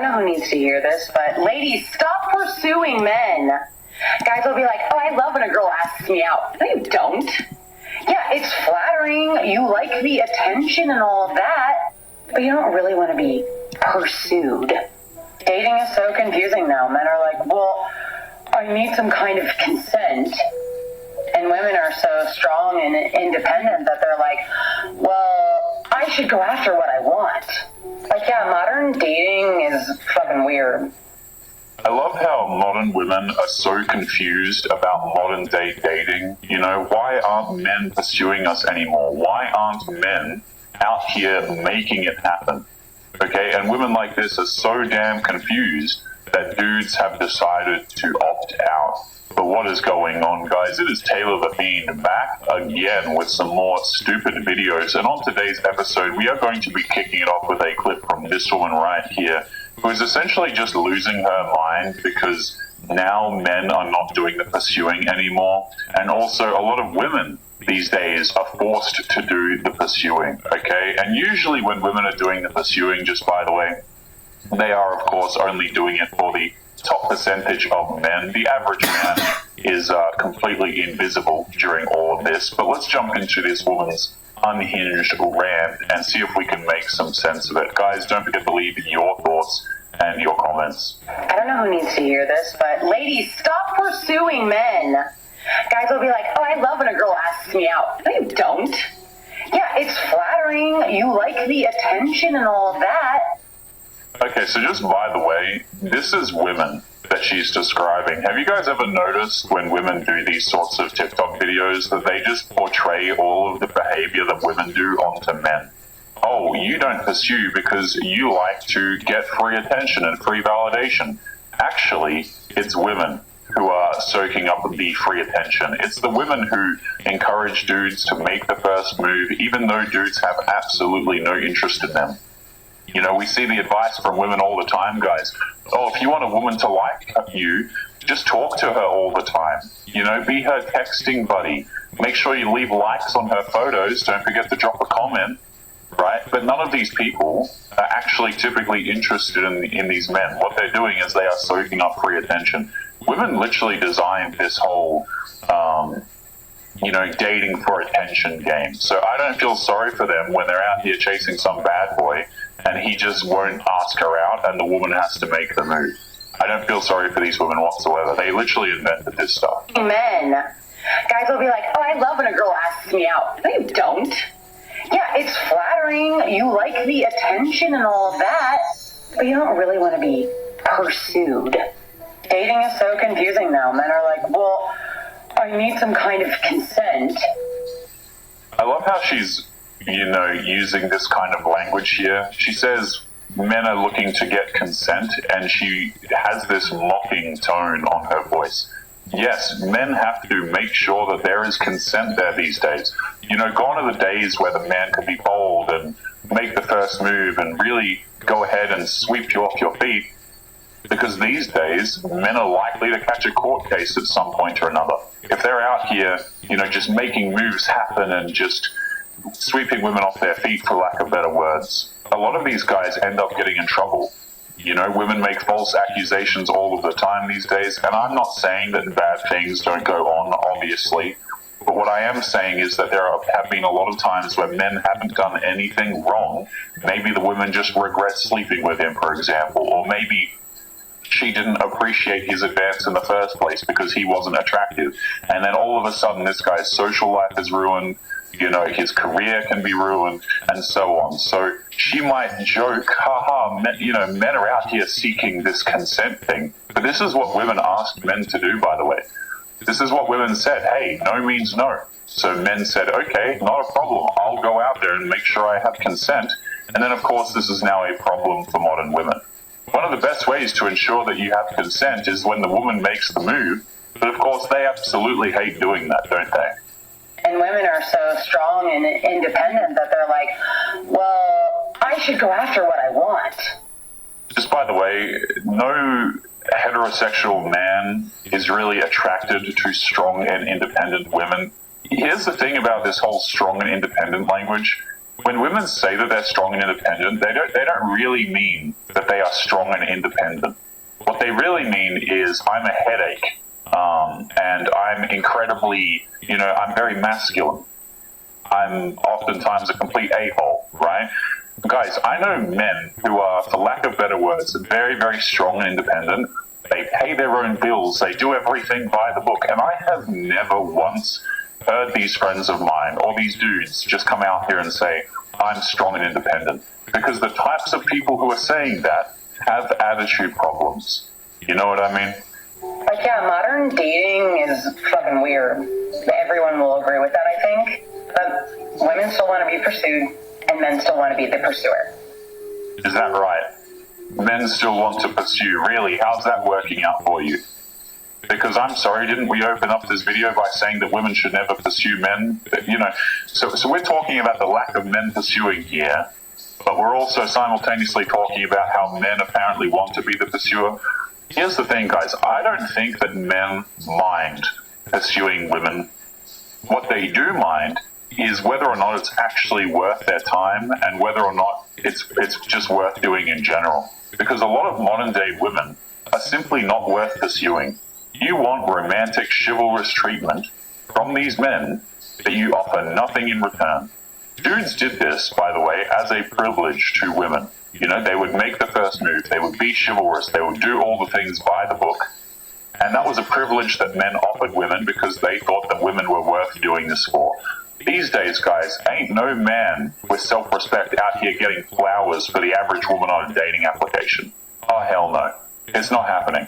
don't know who needs to hear this, but ladies, stop pursuing men. Guys will be like, oh, I love when a girl asks me out. No, you don't. Yeah, it's flattering. You like the attention and all of that, but you don't really want to be pursued. Dating is so confusing now. Men are like, well, I need some kind of consent. And women are so strong and independent that they're like, well, I should go after what I want. Like, yeah, modern dating is fucking weird. I love how modern women are so confused about modern day dating. You know, why aren't men pursuing us anymore? Why aren't men out here making it happen? Okay, and women like this are so damn confused that dudes have decided to opt out. But what is going on, guys? It is Taylor the Fiend back again with some more stupid videos. And on today's episode, we are going to be kicking it off with a clip from this woman right here, who is essentially just losing her mind because now men are not doing the pursuing anymore. And also a lot of women these days are forced to do the pursuing, okay? And usually when women are doing the pursuing, just by the way, they are, of course, only doing it for the top percentage of men. The average man is completely invisible during all of this. But let's jump into this woman's unhinged rant and see if we can make some sense of it. Guys, don't forget to leave your thoughts and your comments. I don't know who needs to hear this, but ladies, stop pursuing men. Guys will be like, oh, I love when a girl asks me out. No, you don't. Yeah, it's flattering. You like the attention and all of that. Okay, so just by the way, this is women that she's describing. Have you guys ever noticed when women do these sorts of TikTok videos that they just portray all of the behavior that women do onto men? Oh, you don't pursue because you like to get free attention and free validation. Actually, it's women who are soaking up the free attention. It's the women who encourage dudes to make the first move, even though dudes have absolutely no interest in them. You know, we see the advice from women all the time, guys. Oh, if you want a woman to like you, just talk to her all the time. You know, be her texting buddy. Make sure you leave likes on her photos. Don't forget to drop a comment, right? But none of these people are actually typically interested in these men. What they're doing is they are soaking up free attention. Women literally designed this whole, dating for attention game. So I don't feel sorry for them when they're out here chasing some bad boy and he just won't ask her out and the woman has to make the move. I don't feel sorry for these women whatsoever. They literally invented this stuff. Men. Guys will be like, oh, I love when a girl asks me out. No, you don't. Yeah, it's flattering. You like the attention and all of that, but you don't really want to be pursued. Dating is so confusing now. Men are like, well, I need some kind of consent. I love how she's, using this kind of language here. She says men are looking to get consent, and she has this mocking tone on her voice. Yes, men have to make sure that there is consent there these days. Gone are the days where the man could be bold and make the first move and really go ahead and sweep you off your feet. Because these days, men are likely to catch a court case at some point or another. If they're out here, just making moves happen and just sweeping women off their feet, for lack of better words, a lot of these guys end up getting in trouble. Women make false accusations all of the time these days, and I'm not saying that bad things don't go on, obviously, but what I am saying is that there have been a lot of times where men haven't done anything wrong. Maybe the women just regret sleeping with him, for example, or maybe she didn't appreciate his advance in the first place because he wasn't attractive. And then all of a sudden, this guy's social life is ruined, his career can be ruined, and so on. So she might joke, men are out here seeking this consent thing. But this is what women asked men to do, by the way. This is what women said, hey, no means no. So men said, okay, not a problem. I'll go out there and make sure I have consent. And then, of course, this is now a problem for modern women. One of the best ways to ensure that you have consent is when the woman makes the move. But, of course, they absolutely hate doing that, don't they? And women are so strong and independent that they're like, well, I should go after what I want. Just by the way, no heterosexual man is really attracted to strong and independent women. Here's the thing about this whole strong and independent language. when women say that they're strong and independent, they don't really mean that they are strong and independent. What they really mean is, I'm a headache, and I'm incredibly, I'm very masculine. I'm oftentimes a complete a-hole, right? Guys, I know men who are, for lack of better words, very, very strong and independent. They pay their own bills. They do everything by the book. And I have never once heard these friends of mine or these dudes just come out here and say, I'm strong and independent. Because the types of people who are saying that have attitude problems. You know what I mean? Like, yeah, modern dating is fucking weird. Everyone will agree with that, I think. But women still want to be pursued, and men still want to be the pursuer. Is that right? Men still want to pursue. Really? How's that working out for you? Because I'm sorry, didn't we open up this video by saying that women should never pursue men? So we're talking about the lack of men pursuing here, but we're also simultaneously talking about how men apparently want to be the pursuer. Here's the thing, guys. I don't think that men mind pursuing women. What they do mind is whether or not it's actually worth their time and whether or not it's just worth doing in general. Because a lot of modern day women are simply not worth pursuing. You want romantic, chivalrous treatment from these men that you offer nothing in return. Dudes did this, by the way, as a privilege to women. They would make the first move, they would be chivalrous, they would do all the things by the book. And that was a privilege that men offered women because they thought that women were worth doing this for. These days, guys, ain't no man with self-respect out here getting flowers for the average woman on a dating application. Oh, hell no. It's not happening.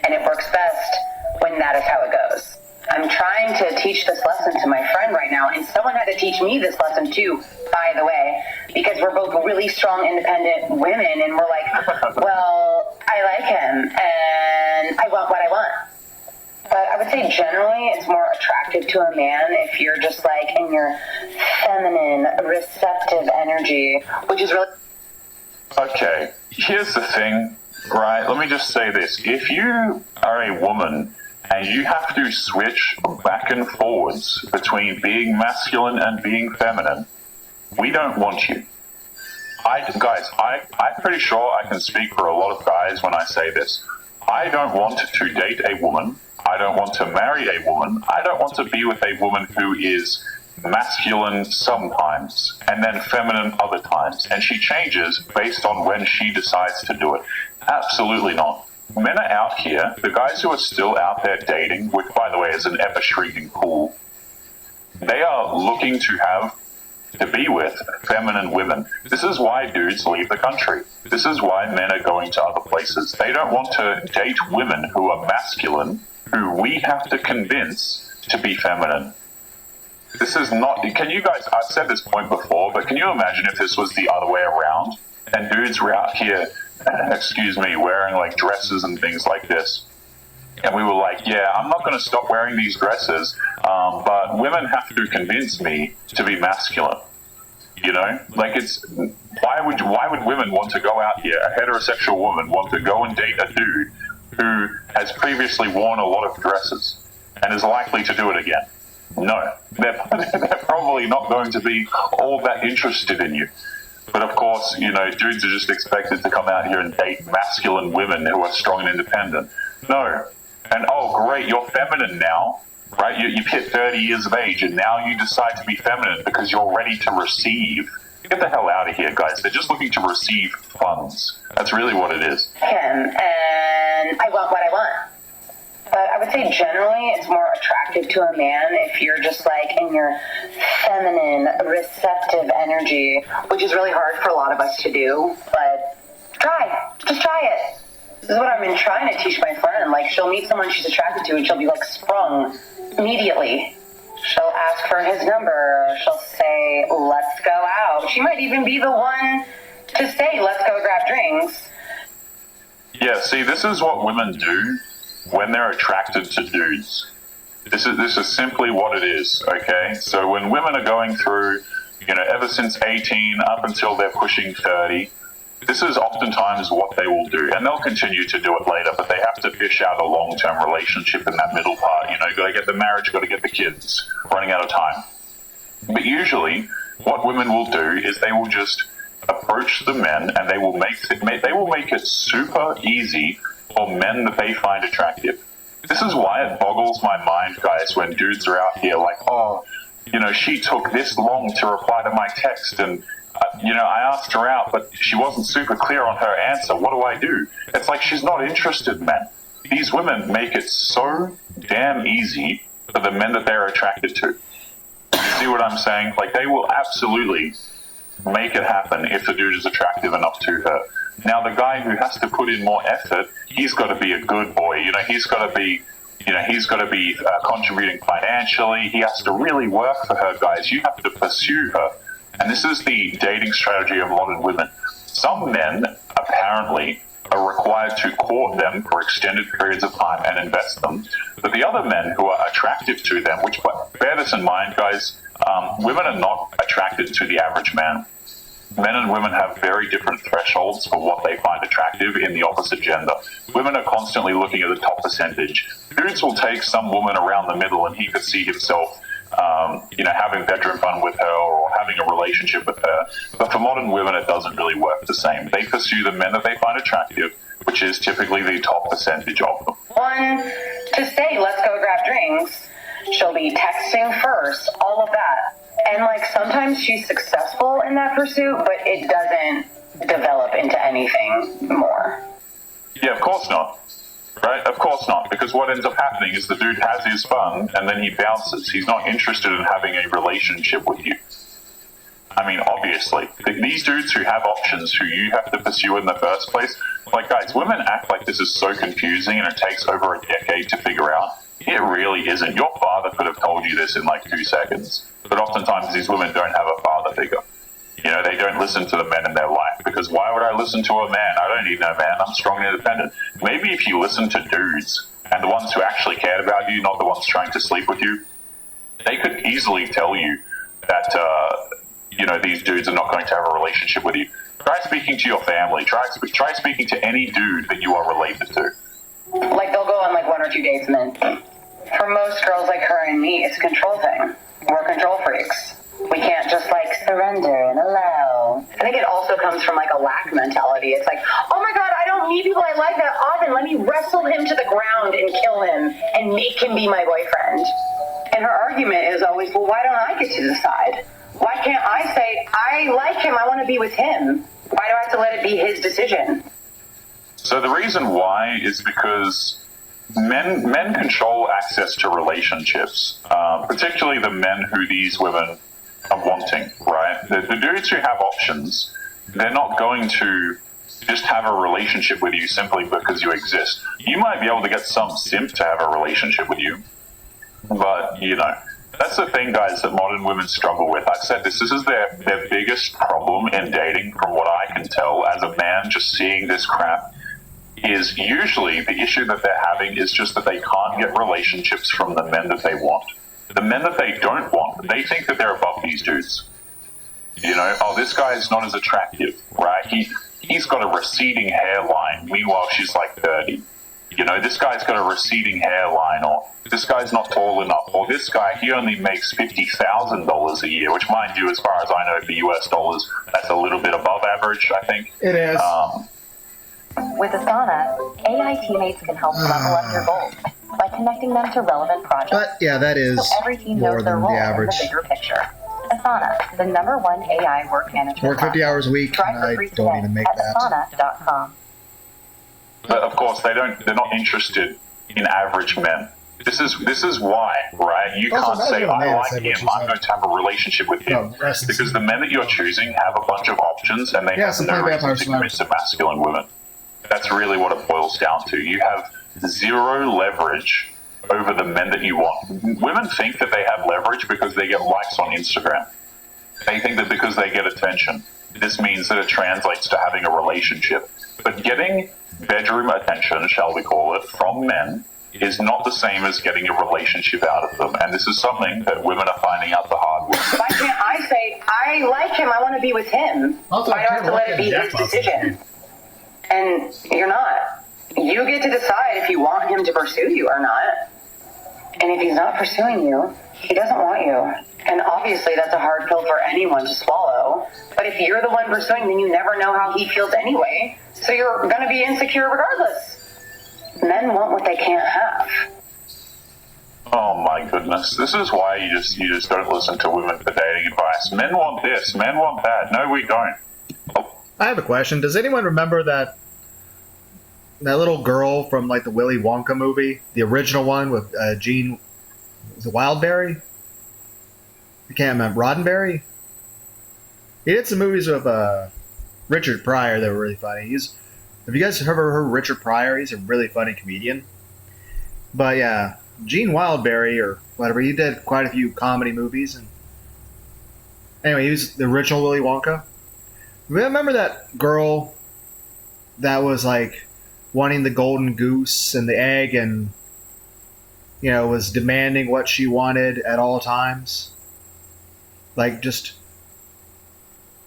And it works best when that is how it goes. I'm trying to teach this lesson to my friend right now, and someone had to teach me this lesson too, by the way, because we're both really strong, independent women, and we're like, well, I like him, and I want what I want. But I would say generally it's more attractive to a man if you're just like in your feminine, receptive energy, which is really... Okay, here's the thing, right? Let me just say this. If you are a woman and you have to switch back and forwards between being masculine and being feminine, we don't want you. I'm pretty sure I can speak for a lot of guys when I say this. I don't want to date a woman. I don't want to marry a woman. I don't want to be with a woman who is masculine sometimes and then feminine other times. And she changes based on when she decides to do it. Absolutely not. Men are out here, the guys who are still out there dating, which by the way is an ever-shrinking pool, they are looking to be with feminine women. This is why dudes leave the country. This is why men are going to other places. They don't want to date women who are masculine, who we have to convince to be feminine. This is not... Can you guys... I've said this point before, but can you imagine if this was the other way around? And dudes were out here, wearing like dresses and things like this. And we were like, yeah, I'm not going to stop wearing these dresses, but women have to convince me to be masculine. Like why would women want to go out here, a heterosexual woman want to go and date a dude who has previously worn a lot of dresses and is likely to do it again? No, they're probably not going to be all that interested in you. But of course, dudes are just expected to come out here and date masculine women who are strong and independent. No. And oh great, you're feminine now, right? You've hit 30 years of age and now you decide to be feminine because you're ready to receive. Get the hell out of here, guys. They're just looking to receive funds. That's really what it is. And I want what I want. But I would say generally it's more attractive to a man if you're just like in your feminine, receptive energy, which is really hard for a lot of us to do. But just try it. This is what I've been trying to teach my friend. Like, she'll meet someone she's attracted to and she'll be like sprung immediately. She'll ask for his number. She'll say, let's go out. She might even be the one to say, let's go grab drinks. Yeah, see, this is what women do when they're attracted to dudes. This is simply what it is, okay? So when women are going through, ever since 18 up until they're pushing 30, this is oftentimes what they will do. And they'll continue to do it later, but they have to fish out a long-term relationship in that middle part. Got to get the marriage, got to get the kids, running out of time. But usually, what women will do is they will just approach the men and they will make it super easy for men that they find attractive. This is why it boggles my mind, guys, when dudes are out here like, oh, she took this long to reply to my text, and I asked her out, but she wasn't super clear on her answer. What do I do? It's like she's not interested, man. These women make it so damn easy for the men that they're attracted to. You see what I'm saying? Like, they will absolutely make it happen if the dude is attractive enough to her. Now, the guy who has to put in more effort, he's got to be a good boy. He's got to be contributing financially. He has to really work for her, guys. You have to pursue her. And this is the dating strategy of modern women. Some men, apparently, are required to court them for extended periods of time and invest them. But the other men who are attractive to them, which, bear this in mind, guys, women are not attracted to the average man. Men and women have very different thresholds for what they find attractive in the opposite gender. Women are constantly looking at the top percentage. Dudes will take some woman around the middle and he could see himself having bedroom fun with her or having a relationship with her. But for modern women, it doesn't really work the same. They pursue the men that they find attractive, which is typically the top percentage of them. One, to say, let's go grab drinks. She'll be texting first, all of that. And, sometimes she's successful in that pursuit, but it doesn't develop into anything more. Yeah, of course not. Right? Of course not. Because what ends up happening is the dude has his fun and then he bounces. He's not interested in having a relationship with you. I mean, obviously. These dudes who have options who you have to pursue in the first place, guys, women act like this is so confusing and it takes over a decade to figure out. It really isn't. Your father could have told you this in 2 seconds. But oftentimes these women don't have a father figure. They don't listen to the men in their life, because why would I listen to a man? I don't need no man. I'm strong and independent. Maybe if you listen to dudes, and the ones who actually cared about you, not the ones trying to sleep with you, they could easily tell you that, these dudes are not going to have a relationship with you. Try speaking to your family. Try speaking to any dude that you are related to. They'll go on 1 or 2 dates, and then for most girls like her and me, it's a control thing. We're control freaks. We can't just surrender and allow. I think it also comes from a lack mentality. It's oh my god, I don't need people I like that often. Let me wrestle him to the ground and kill him and make him be my boyfriend. And her argument is always, well, why don't I get to decide? Why can't I say, I like him, I want to be with him? Why do I have to let it be his decision? So the reason why is because men control access to relationships, particularly the men who these women are wanting, right? The dudes who have options, they're not going to just have a relationship with you simply because you exist. You might be able to get some simp to have a relationship with you, but, that's the thing, guys, that modern women struggle with. I've said this is their biggest problem in dating, from what I can tell as a man just seeing this crap, is usually the issue that they're having is just that they can't get relationships from the men that they want. The men that they don't want, they think that they're above these dudes. This guy's not as attractive, right? He's got a receding hairline. Meanwhile, she's 30. This guy's got a receding hairline, or this guy's not tall enough, or this guy, he only makes $50,000 a year, which, mind you, as far as I know, for US dollars, that's a little bit above average, I think. It is. With Asana, AI teammates can help level up your goals by connecting them to relevant projects. But yeah, that is so every team more knows their than role the average. in the bigger picture. Asana, the #1 AI work management. Work 50 hours a week, Try and for I free don't today even make at that. Asana.com. But of course, they're not interested in average men. This is why, right? You Also, can't not say, even a I man like said what him, she I'm said. going to have a relationship with him. No, rest in Because the men that you're choosing have a bunch of options, and they Yeah, have some no kind of reason vampire to survivor. commit to masculine women. That's really what it boils down to. You have zero leverage over the men that you want. Women think that they have leverage because they get likes on Instagram. They think that because they get attention, this means that it translates to having a relationship. But getting bedroom attention, shall we call it, from men is not the same as getting a relationship out of them. And this is something that women are finding out the hard way. Why can't I say, I like him, I want to be with him? Also, Why do I have to let it be his jackpots. decision? And you're not. You get to decide if you want him to pursue you or not. And if he's not pursuing you, He doesn't want you. And obviously that's a hard pill for anyone to swallow. But if you're the one pursuing, then you never know how he feels anyway. So you're going to be insecure regardless. Men want what they can't have. Oh my goodness. This is why you just don't listen to women for dating advice. Men want this, men want that. No, we don't. Oh, I have a question. Does anyone remember that little girl from like the Willy Wonka movie, the original one with Gene? Was it Wildberry? I can't remember. Roddenberry. He did some movies with Richard Pryor that were really funny. Have you guys ever heard of Richard Pryor? He's a really funny comedian. But yeah, Gene Wildberry or whatever. He did quite a few comedy movies. And anyway, he was the original Willy Wonka. Remember that girl that was like wanting the golden goose and the egg and, you know, was demanding what she wanted at all times? Like, just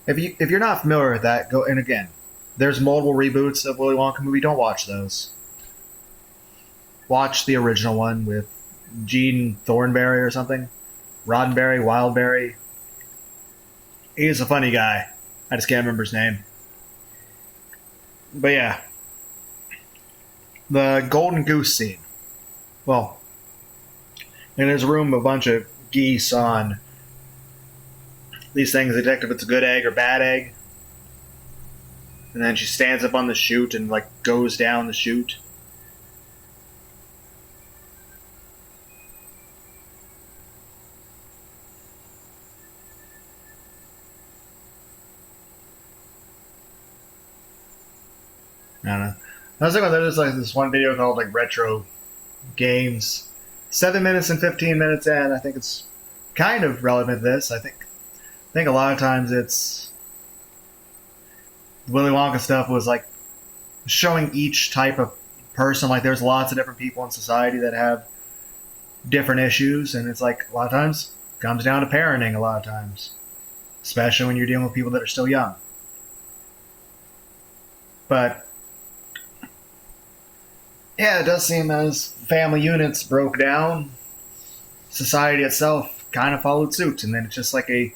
if you're not familiar with that, go. And again, there's multiple reboots of Willy Wonka movie. Don't watch those. Watch the original one with Gene Thornberry or something. Roddenberry, Wildberry. He's a funny guy. I just can't remember his name. But yeah. The golden goose scene. Well, and there's a room with a bunch of geese on these things detect if it's a good egg or bad egg. And then she stands up on the chute and like goes down the chute. I don't know. I was thinking about there's like this one video called like Retro Games. 7 minutes and 15 minutes in. I think it's kind of relevant to this. I think a lot of times it's Willy Wonka stuff was like showing each type of person. Like there's lots of different people in society that have different issues, and it's like a lot of times it comes down to parenting. A lot of times, especially when you're dealing with people that are still young. But yeah, it does seem as family units broke down, society itself kind of followed suit, and then it's just like it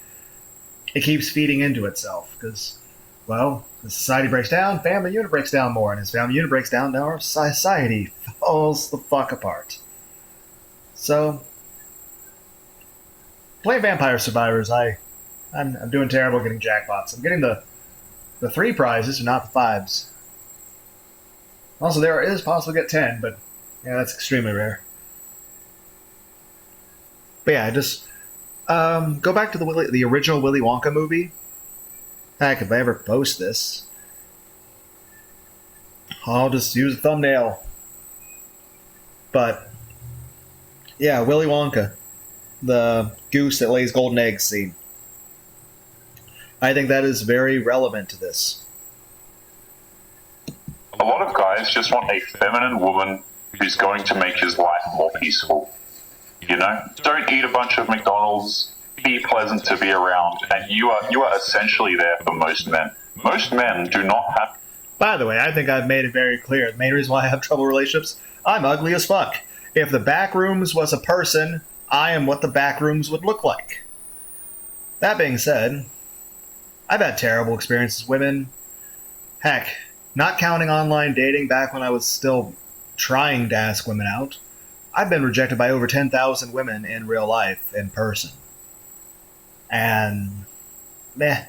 keeps feeding into itself, because, well, the society breaks down, family unit breaks down more, and as family unit breaks down, now our society falls the fuck apart. So, playing Vampire Survivors, I'm doing terrible getting jackpots. I'm getting the 3 prizes, and not the 5s. Also, there is possible to get 10, but yeah, that's extremely rare. But yeah, just go back to the original Willy Wonka movie. Heck, if I ever post this, I'll just use a thumbnail. But yeah, Willy Wonka, the goose that lays golden eggs scene. I think that is very relevant to this. a lot of guys just want a feminine woman who's going to make his life more peaceful. You know, don't eat a bunch of McDonald's. Be pleasant to be around, and you are essentially there for most men. Most men do not have. By the way, I think I've made it very clear. The main reason why I have trouble with relationships, I'm ugly as fuck. If the back rooms was a person, I am what the back rooms would look like. That being said, I've had terrible experiences with women. Heck, not counting online dating back when I was still trying to ask women out, I've been rejected by over 10,000 women in real life, in person. And, meh.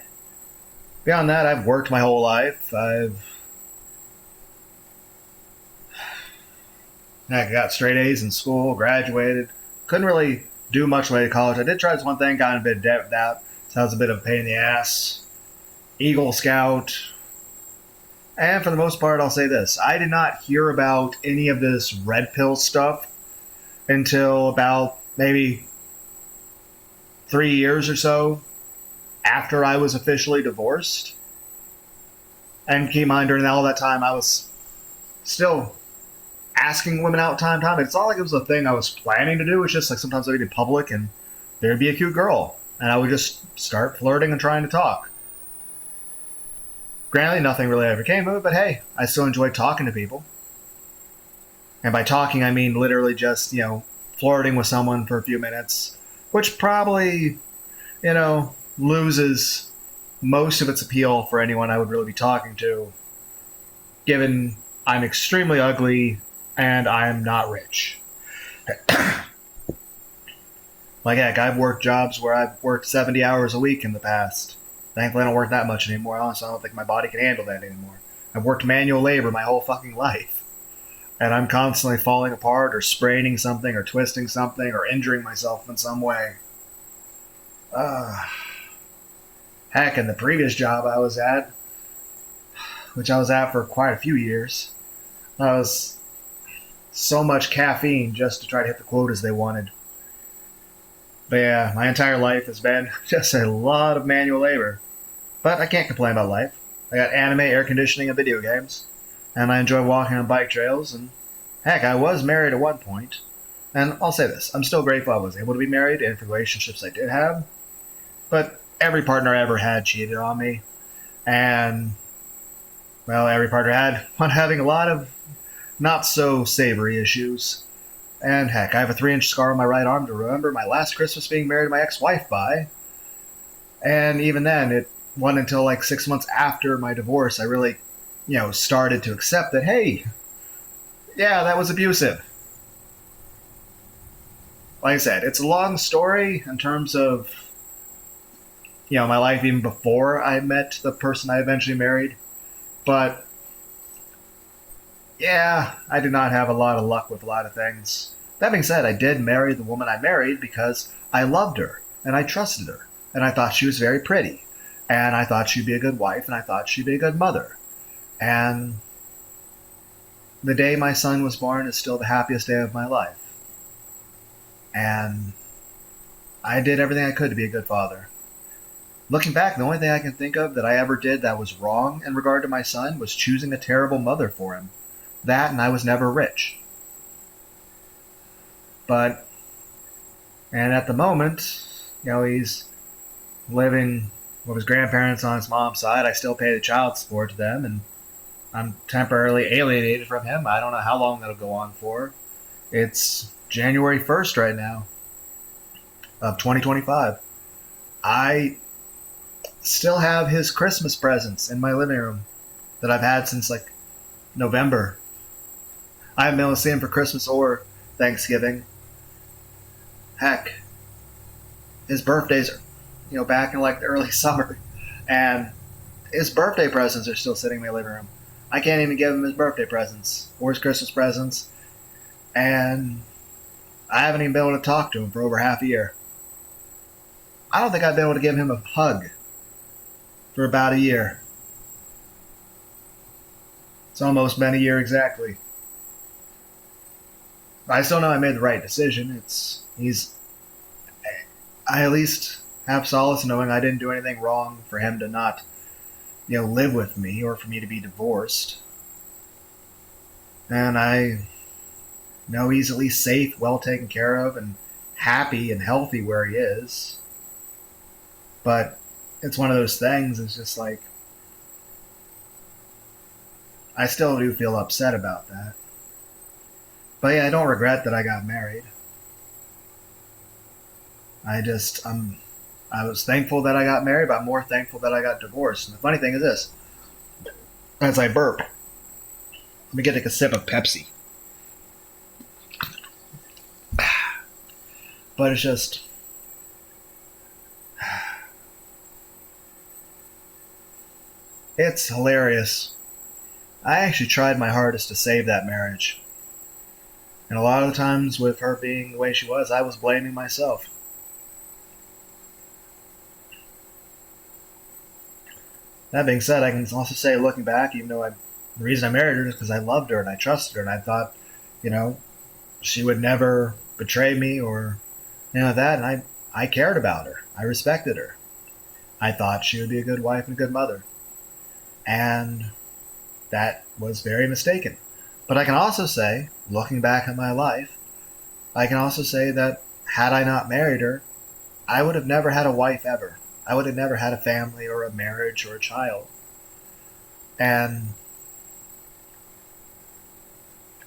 Beyond that, I've worked my whole life. I got straight A's in school, graduated. Couldn't really do much way to college. I did try this one thing, got in a bit of debt with that. So that was a bit of a pain in the ass. Eagle Scout. And for the most part, I'll say this. I did not hear about any of this red pill stuff until about maybe 3 years or so after I was officially divorced. And keep in mind, during all that time, I was still asking women out time to time. It's not like it was a thing I was planning to do. It's just like sometimes I'd be in public and there'd be a cute girl. And I would just start flirting and trying to talk. Granted, nothing really ever came of it, but hey, I still enjoy talking to people. And by talking, I mean literally just, flirting with someone for a few minutes, which probably, loses most of its appeal for anyone I would really be talking to, given I'm extremely ugly and I'm not rich. Like, heck, I've worked jobs where I've worked 70 hours a week in the past. Thankfully, I don't work that much anymore. Honestly, I don't think my body can handle that anymore. I've worked manual labor my whole fucking life. And I'm constantly falling apart or spraining something or twisting something or injuring myself in some way. Heck, in the previous job I was at, which I was at for quite a few years, I was so much caffeine just to try to hit the quotas they wanted. But yeah, my entire life has been just a lot of manual labor. But I can't complain about life. I got anime, air conditioning, and video games. And I enjoy walking on bike trails. And heck, I was married at one point. And I'll say this, I'm still grateful I was able to be married and for the relationships I did have. But every partner I ever had cheated on me. And, well, every partner I had on having a lot of not so savory issues. And heck, I have a 3-inch scar on my right arm to remember my last Christmas being married to my ex-wife by. And even then, it wasn't until like 6 months after my divorce I really, started to accept that, hey, yeah, that was abusive. Like I said, it's a long story in terms of, my life even before I met the person I eventually married. But, yeah, I did not have a lot of luck with a lot of things. That being said, I did marry the woman I married because I loved her, and I trusted her, and I thought she was very pretty, and I thought she'd be a good wife, and I thought she'd be a good mother. And the day my son was born is still the happiest day of my life. And I did everything I could to be a good father. Looking back, the only thing I can think of that I ever did that was wrong in regard to my son was choosing a terrible mother for him. That, and I was never rich. But, and at the moment, he's living with his grandparents on his mom's side. I still pay the child support to them, and I'm temporarily alienated from him. I don't know how long that'll go on for. It's January 1st right now of 2025. I still have his Christmas presents in my living room that I've had since like November. I haven't been able to see him for Christmas or Thanksgiving. Heck, his birthdays are, back in like the early summer, and his birthday presents are still sitting in my living room. I can't even give him his birthday presents or his Christmas presents, and I haven't even been able to talk to him for over half a year. I don't think I've been able to give him a hug for about a year. It's almost been a year exactly. I still know I made the right decision. I at least have solace knowing I didn't do anything wrong for him to not, live with me or for me to be divorced. And I know he's at least safe, well taken care of, and happy and healthy where he is. But it's one of those things, it's just like, I still do feel upset about that. But yeah, I don't regret that I got married. I was thankful that I got married, but I'm more thankful that I got divorced. And the funny thing is this, as I burp, let me get like a sip of Pepsi. But it's just, it's hilarious. I actually tried my hardest to save that marriage. And a lot of the times with her being the way she was, I was blaming myself. That being said, I can also say, looking back, even though the reason I married her is because I loved her and I trusted her and I thought, she would never betray me or that, and I cared about her. I respected her. I thought she would be a good wife and a good mother. And that was very mistaken. But I can also say, looking back at my life, I can also say that had I not married her, I would have never had a wife ever. I would have never had a family or a marriage or a child. And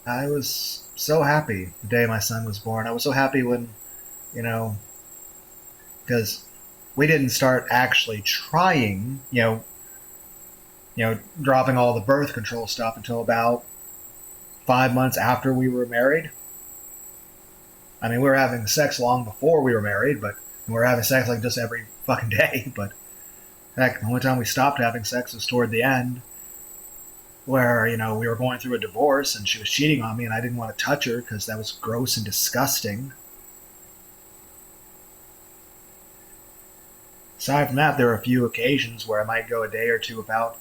I was so happy the day my son was born. I was so happy when, because we didn't start actually trying, dropping all the birth control stuff until about 5 months after we were married. I mean, we were having sex long before we were married, but we were having sex like just every fucking day. But heck, the only time we stopped having sex was toward the end, where, we were going through a divorce and she was cheating on me and I didn't want to touch her because that was gross and disgusting. Aside from that, there were a few occasions where I might go a day or two without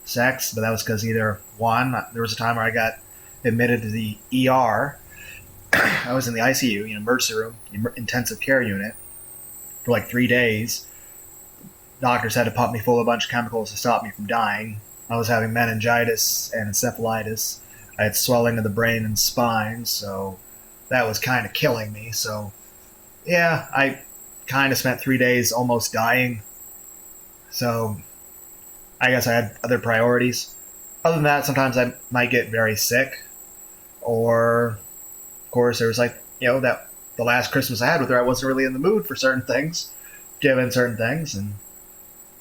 sex, but that was because either, one, there was a time where I got admitted to the ER. I was in the ICU, emergency room, intensive care unit, for like 3 days. Doctors had to pump me full of a bunch of chemicals to stop me from dying. I was having meningitis and encephalitis. I had swelling of the brain and spine, so that was kind of killing me. So, yeah, I kind of spent 3 days almost dying. So, I guess I had other priorities. Other than that, sometimes I might get very sick. Or, of course, there was that the last Christmas I had with her, I wasn't really in the mood for certain things, given certain things, and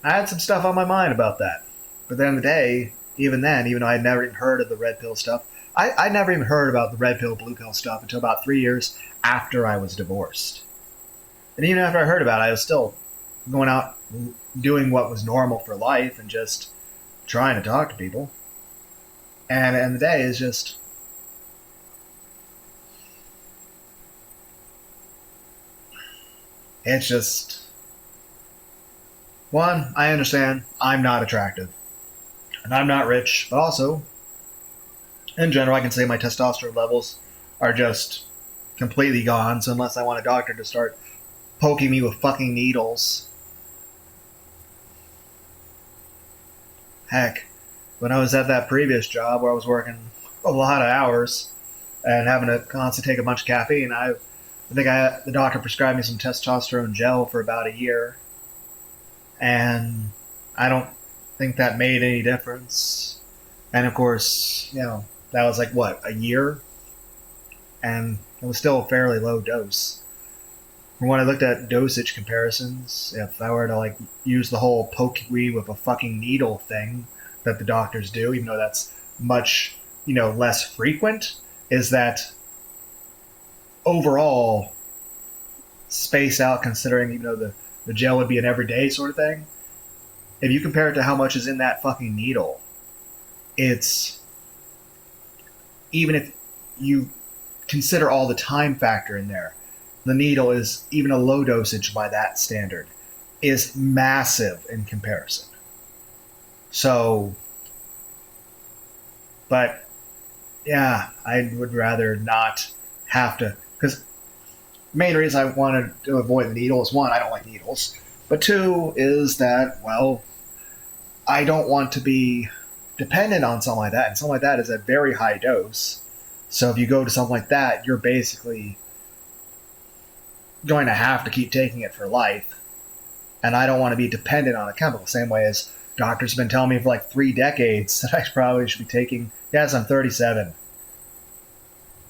I had some stuff on my mind about that. But at the end of the day, even then, even though I'd never even heard of the red pill stuff, I never even heard about the red pill, blue pill stuff until about 3 years after I was divorced. And even after I heard about it, I was still going out doing what was normal for life and just trying to talk to people. And at the end of the day, it's just, one, I understand I'm not attractive. And I'm not rich, but also, in general, I can say my testosterone levels are just completely gone. So unless I want a doctor to start poking me with fucking needles. Heck, when I was at that previous job where I was working a lot of hours and having to constantly take a bunch of caffeine, I think the doctor prescribed me some testosterone gel for about a year. And I don't think that made any difference. And of course, that was like, a year? And it was still a fairly low dose. When I looked at dosage comparisons, if I were to use the whole poke me with a fucking needle thing that the doctors do, even though that's much, less frequent, is that overall space out, considering, the gel would be an everyday sort of thing. If you compare it to how much is in that fucking needle, it's, even if you consider all the time factor in there, the needle is, even a low dosage by that standard, is massive in comparison. So, but, yeah, I would rather not have to, because the main reason I wanted to avoid the needle is, one, I don't like needles, but two is that, I don't want to be dependent on something like that, and something like that is a very high dose. So if you go to something like that, you're basically going to have to keep taking it for life. And I don't want to be dependent on a chemical. Same way as doctors have been telling me for 3 decades that I probably should be taking, yes, I'm 37,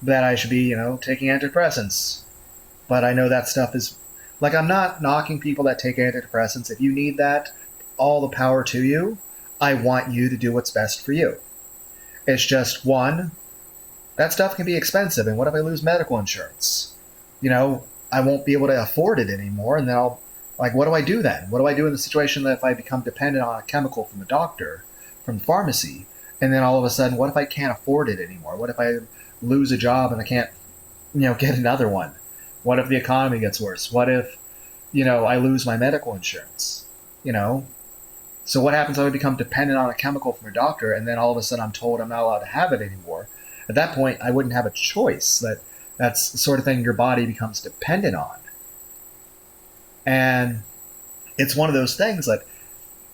that I should be, taking antidepressants. But I know that stuff is, I'm not knocking people that take antidepressants. If you need that, all the power to you. I want you to do what's best for you. It's just, one, that stuff can be expensive, and what if I lose medical insurance? I won't be able to afford it anymore, and then I'll, what do I do then? What do I do in the situation that if I become dependent on a chemical from a doctor, from the pharmacy, and then all of a sudden, what if I can't afford it anymore? What if I lose a job and I can't, get another one? What if the economy gets worse? What if, I lose my medical insurance? So what happens if I become dependent on a chemical from a doctor, and then all of a sudden I'm told I'm not allowed to have it anymore? At that point, I wouldn't have a choice. That's the sort of thing your body becomes dependent on. And it's one of those things that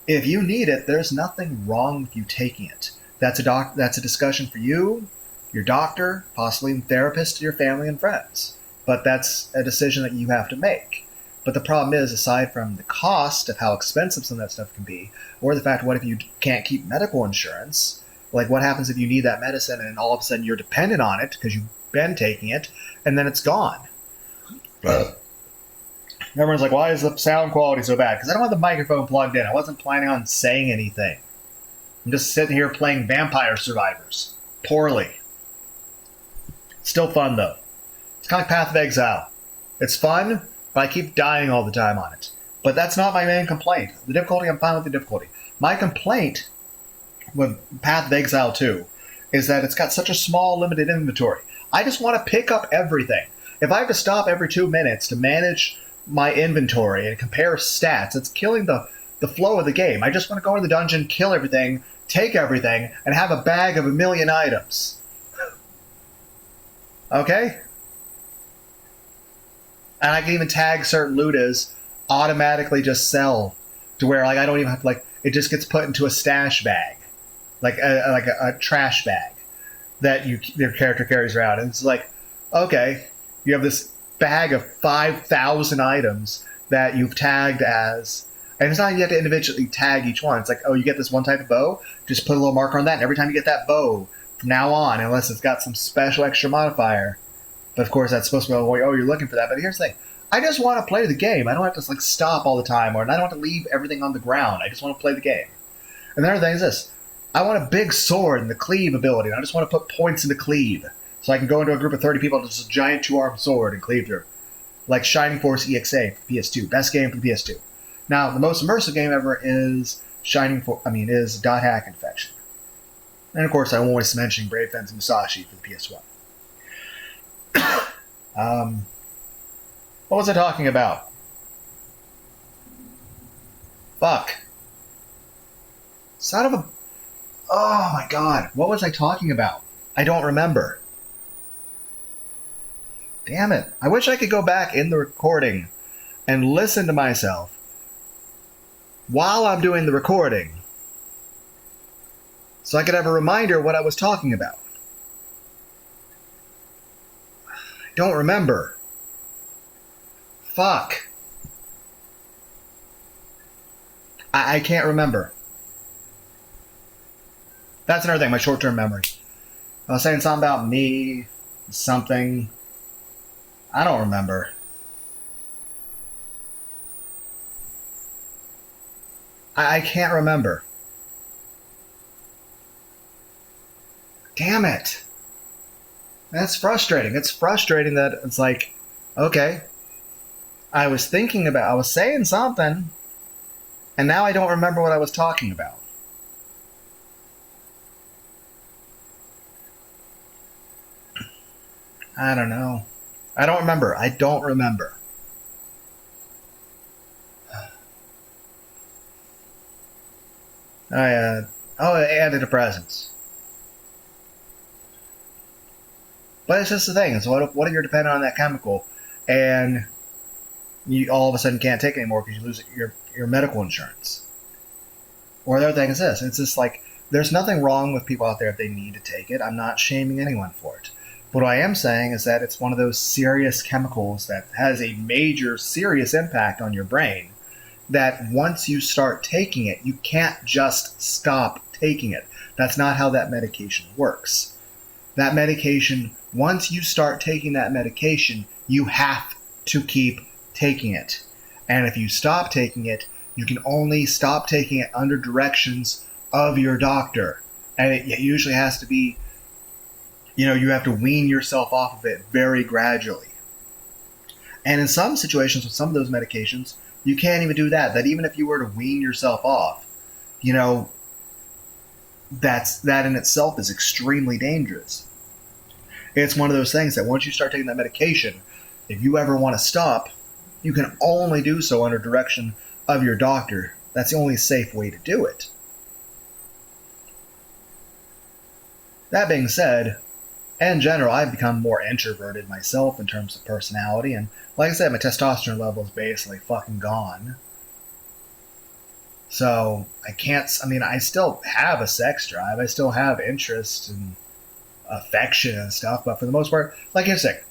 if you need it, there's nothing wrong with you taking it. That's a discussion for you, your doctor, possibly a therapist, your family and friends. But that's a decision that you have to make. But the problem is, aside from the cost of how expensive some of that stuff can be, or the fact, what if you can't keep medical insurance? What happens if you need that medicine and all of a sudden you're dependent on it because you've been taking it, and then it's gone? Everyone's like, why is the sound quality so bad? Because I don't have the microphone plugged in. I wasn't planning on saying anything. I'm just sitting here playing Vampire Survivors. Poorly. Still fun, though. It's kind of like Path of Exile. It's fun, but I keep dying all the time on it. But that's not my main complaint. The difficulty, I'm fine with the difficulty. My complaint with Path of Exile 2 is that it's got such a small, limited inventory. I just want to pick up everything. If I have to stop every 2 minutes to manage my inventory and compare stats, it's killing the flow of the game. I just want to go into the dungeon, kill everything, take everything, and have a bag of 1,000,000 items. Okay? And I can even tag certain loot as automatically just sell to where like I don't even have to, like, it just gets put into a stash bag. Like a trash bag that your character carries around. And it's like, okay, you have this bag of 5,000 items that you've tagged as, and it's not like you have to individually tag each one. It's like, oh, you get this one type of bow, just put a little marker on that, and every time you get that bow, from now on, unless it's got some special extra modifier, but of course that's supposed to be, oh, you're looking for that. But here's the thing, I just want to play the game. I don't have to like stop all the time, or I don't have to leave everything on the ground. I just want to play the game. And the other thing is this, I want a big sword and the cleave ability, and I just want to put points into cleave. So I can go into a group of 30 people with just a giant 2-armed sword and cleave through. Like Shining Force EXA for PS2. Best game for the PS2. Now, the most immersive game ever is is Dot Hack Infection. And of course, I'm always mentioning Brave Fence and Musashi for the PS1. What was I talking about? Fuck. Son of a... Oh my god. What was I talking about? I don't remember. Damn it. I wish I could go back in the recording and listen to myself while I'm doing the recording so I could have a reminder of what I was talking about. I don't remember. Fuck. I can't remember. That's another thing, my short-term memory. I was saying something about me, something. I don't remember. I can't remember. Damn it. That's frustrating. It's frustrating that it's like, okay, I was saying something, and now I don't remember what I was talking about. I don't know. I don't remember. Antidepressants. But it's just the thing. It's what if you're dependent on that chemical, and you all of a sudden can't take it anymore because you lose your medical insurance. Or the other thing is this. It's just like, there's nothing wrong with people out there if they need to take it. I'm not shaming anyone for it. What I am saying is that it's one of those serious chemicals that has a major, serious impact on your brain, that once you start taking it, you can't just stop taking it. That's not how that medication works. That medication, once you start taking that medication, you have to keep taking it. And if you stop taking it, you can only stop taking it under directions of your doctor. And it usually has to be, you have to wean yourself off of it very gradually. And in some situations with some of those medications, you can't even do that. That even if you were to wean yourself off, that in itself is extremely dangerous. It's one of those things that once you start taking that medication, if you ever want to stop, you can only do so under direction of your doctor. That's the only safe way to do it. That being said, in general, I've become more introverted myself in terms of personality, and like I said, my testosterone level is basically fucking gone. So, I still have a sex drive, I still have interest and affection and stuff, but for the most part, like I said,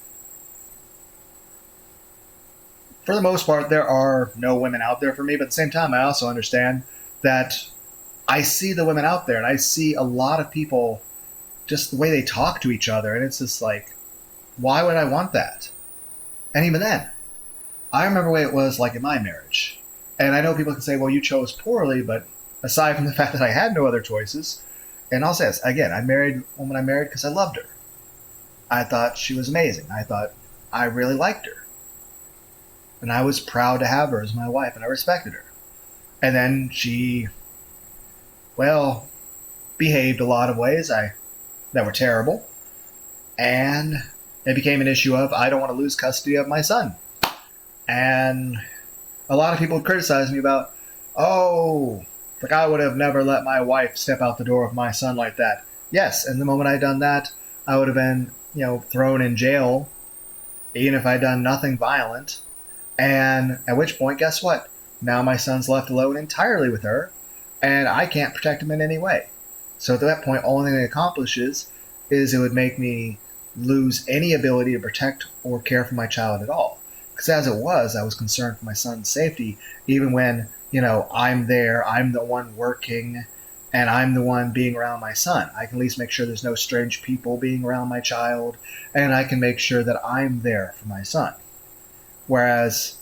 for the most part, there are no women out there for me, but at the same time, I also understand that I see the women out there, and I see a lot of people, just the way they talk to each other, and it's just like, why would I want that? And even then, I remember what it was like in my marriage. And I know people can say, well, you chose poorly, but aside from the fact that I had no other choices, and I'll say this, again, I married the woman I married because I loved her. I thought she was amazing. I thought I really liked her. And I was proud to have her as my wife, and I respected her. And then she, well, behaved a lot of ways that were terrible. And it became an issue of, I don't want to lose custody of my son. And a lot of people would criticize me about, oh, like I would have never let my wife step out the door of my son like that. Yes, and the moment I'd done that, I would have been, thrown in jail, even if I'd done nothing violent. And at which point, guess what? Now my son's left alone entirely with her, and I can't protect him in any way. So at that point, only thing it accomplishes is it would make me lose any ability to protect or care for my child at all. Because as it was, I was concerned for my son's safety, even when, I'm there, I'm the one working, and I'm the one being around my son. I can at least make sure there's no strange people being around my child, and I can make sure that I'm there for my son. Whereas,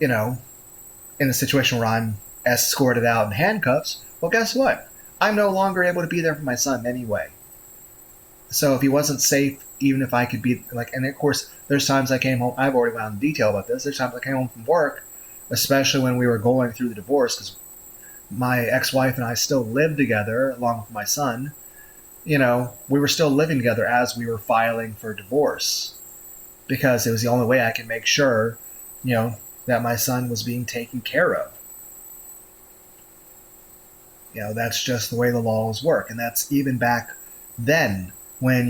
in a situation where I'm escorted out in handcuffs, well, guess what? I'm no longer able to be there for my son anyway. So if he wasn't safe, even if I could be, and of course, there's times I came home, I've already gone into detail about this, there's times I came home from work, especially when we were going through the divorce, because my ex-wife and I still lived together, along with my son. We were still living together as we were filing for divorce, because it was the only way I could make sure, that my son was being taken care of. That's just the way the laws work. And that's even back then when,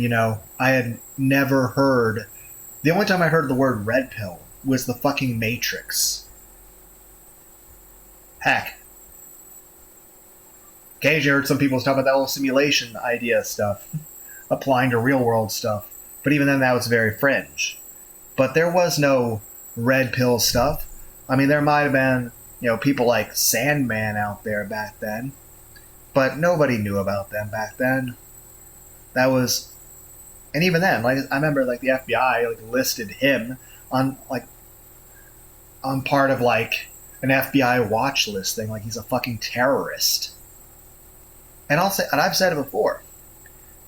I had never heard, the only time I heard the word red pill was the fucking Matrix. Heck. Occasionally I heard some people talk about that whole simulation idea stuff, applying to real world stuff. But even then that was very fringe. But there was no red pill stuff. I mean, there might have been, people like Sandman out there back then. But nobody knew about them back then. That was, and even then, I remember the FBI listed him on part of an FBI watch list thing, he's a fucking terrorist. And I've said it before,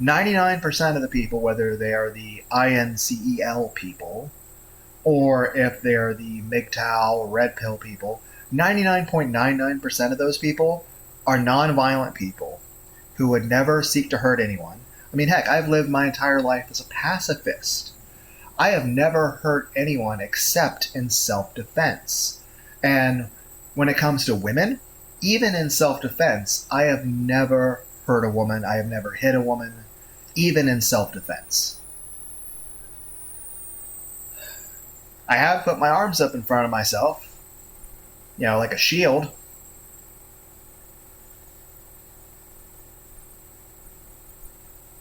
99% of the people, whether they are the INCEL people, or if they're the MGTOW red pill people, 99.99% of those people are non-violent people who would never seek to hurt anyone. I mean, heck, I've lived my entire life as a pacifist. I have never hurt anyone except in self-defense. And when it comes to women, even in self-defense, I have never hurt a woman. I have never hit a woman, even in self-defense. I have put my arms up in front of myself, like a shield.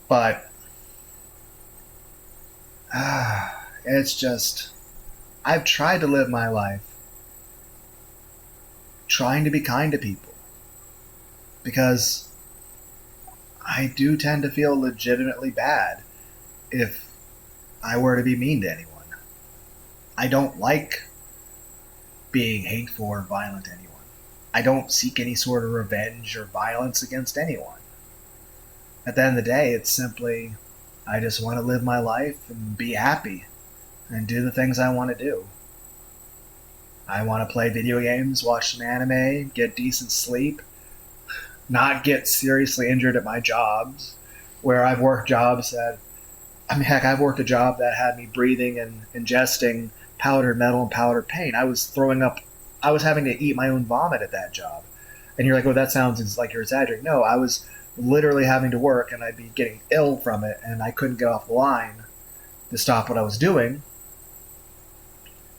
But it's just, I've tried to live my life trying to be kind to people, because I do tend to feel legitimately bad if I were to be mean to anyone. I don't like being hateful or violent to anyone. I don't seek any sort of revenge or violence against anyone. At the end of the day, it's simply, I just want to live my life and be happy and do the things I want to do. I want to play video games, watch some anime, get decent sleep, not get seriously injured at my jobs, where I've worked jobs that, I've worked a job that had me breathing and ingesting powdered metal and powdered paint. I was throwing up, I was having to eat my own vomit at that job. And you're like, well, that sounds like you're exaggerating. No, I was literally having to work, and I'd be getting ill from it, and I couldn't get off the line to stop what I was doing.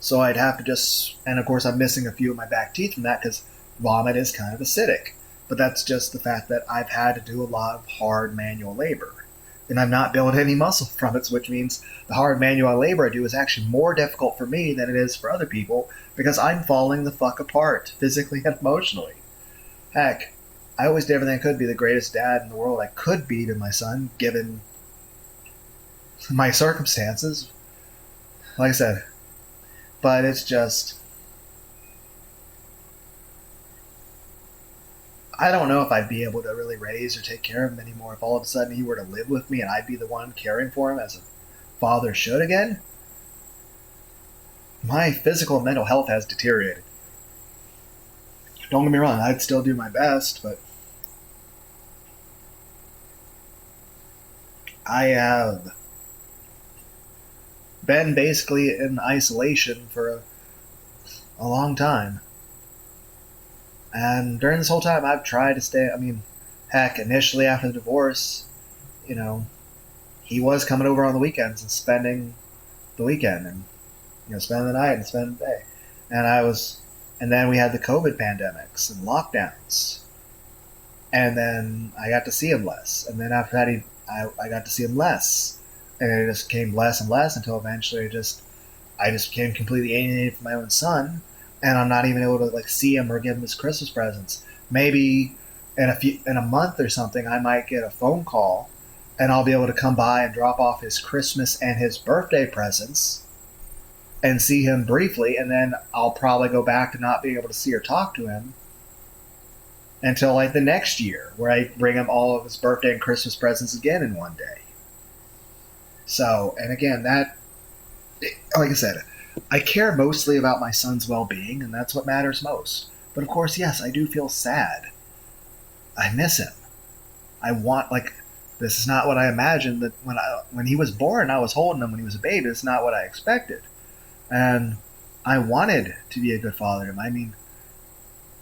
So I'd have to just, and of course I'm missing a few of my back teeth from that, because vomit is kind of acidic. But that's just the fact that I've had to do a lot of hard manual labor. And I've not built any muscle from it, which means the hard manual labor I do is actually more difficult for me than it is for other people, because I'm falling the fuck apart, physically and emotionally. Heck, I always did everything I could to be the greatest dad in the world I could be to my son, given my circumstances. Like I said, But it's just, I don't know if I'd be able to really raise or take care of him anymore if all of a sudden he were to live with me and I'd be the one caring for him as a father should again. My physical and mental health has deteriorated. Don't get me wrong, I'd still do my best, but I have been basically in isolation for a long time. And during this whole time, I've tried to stay. I mean, heck, initially after the divorce, you know, he was coming over on the weekends and spending the weekend and, spending the night and spending the day. And then we had the COVID pandemics and lockdowns. And then I got to see him less. And then after that, I got to see him less. And it just came less and less until eventually I just became completely alienated from my own son. And I'm not even able to see him or give him his Christmas presents. Maybe in a month or something, I might get a phone call, and I'll be able to come by and drop off his Christmas and his birthday presents, and see him briefly, and then I'll probably go back to not being able to see or talk to him until the next year, where I bring him all of his birthday and Christmas presents again in one day. So, and again, like I said, I care mostly about my son's well-being, and that's what matters most. But of course, yes, I do feel sad. I miss him. I want, this is not what I imagined that when he was born, I was holding him when he was a baby. It's not what I expected. And I wanted to be a good father to him. I mean,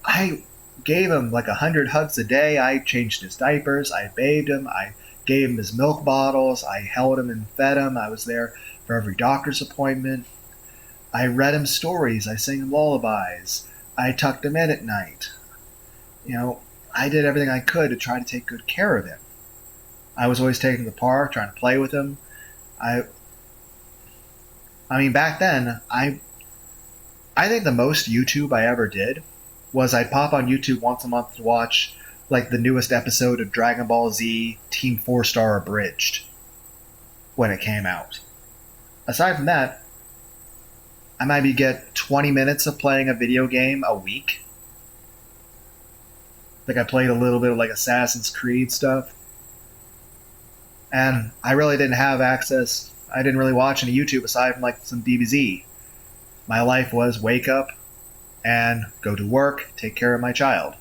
I gave him 100 hugs a day. I changed his diapers. I bathed him. I gave him his milk bottles. I held him and fed him. I was there for every doctor's appointment. I read him stories. I sang him lullabies. I tucked him in at night. I did everything I could to try to take good care of him. I was always taking him to the park, trying to play with him. I mean, back then, I think the most YouTube I ever did was I'd pop on YouTube once a month to watch the newest episode of Dragon Ball Z Team 4-Star Abridged when it came out. Aside from that, I maybe get 20 minutes of playing a video game a week. I played a little bit of Assassin's Creed stuff. And I really didn't have access. I didn't really watch any YouTube aside from some DBZ. My life was wake up and go to work, take care of my child.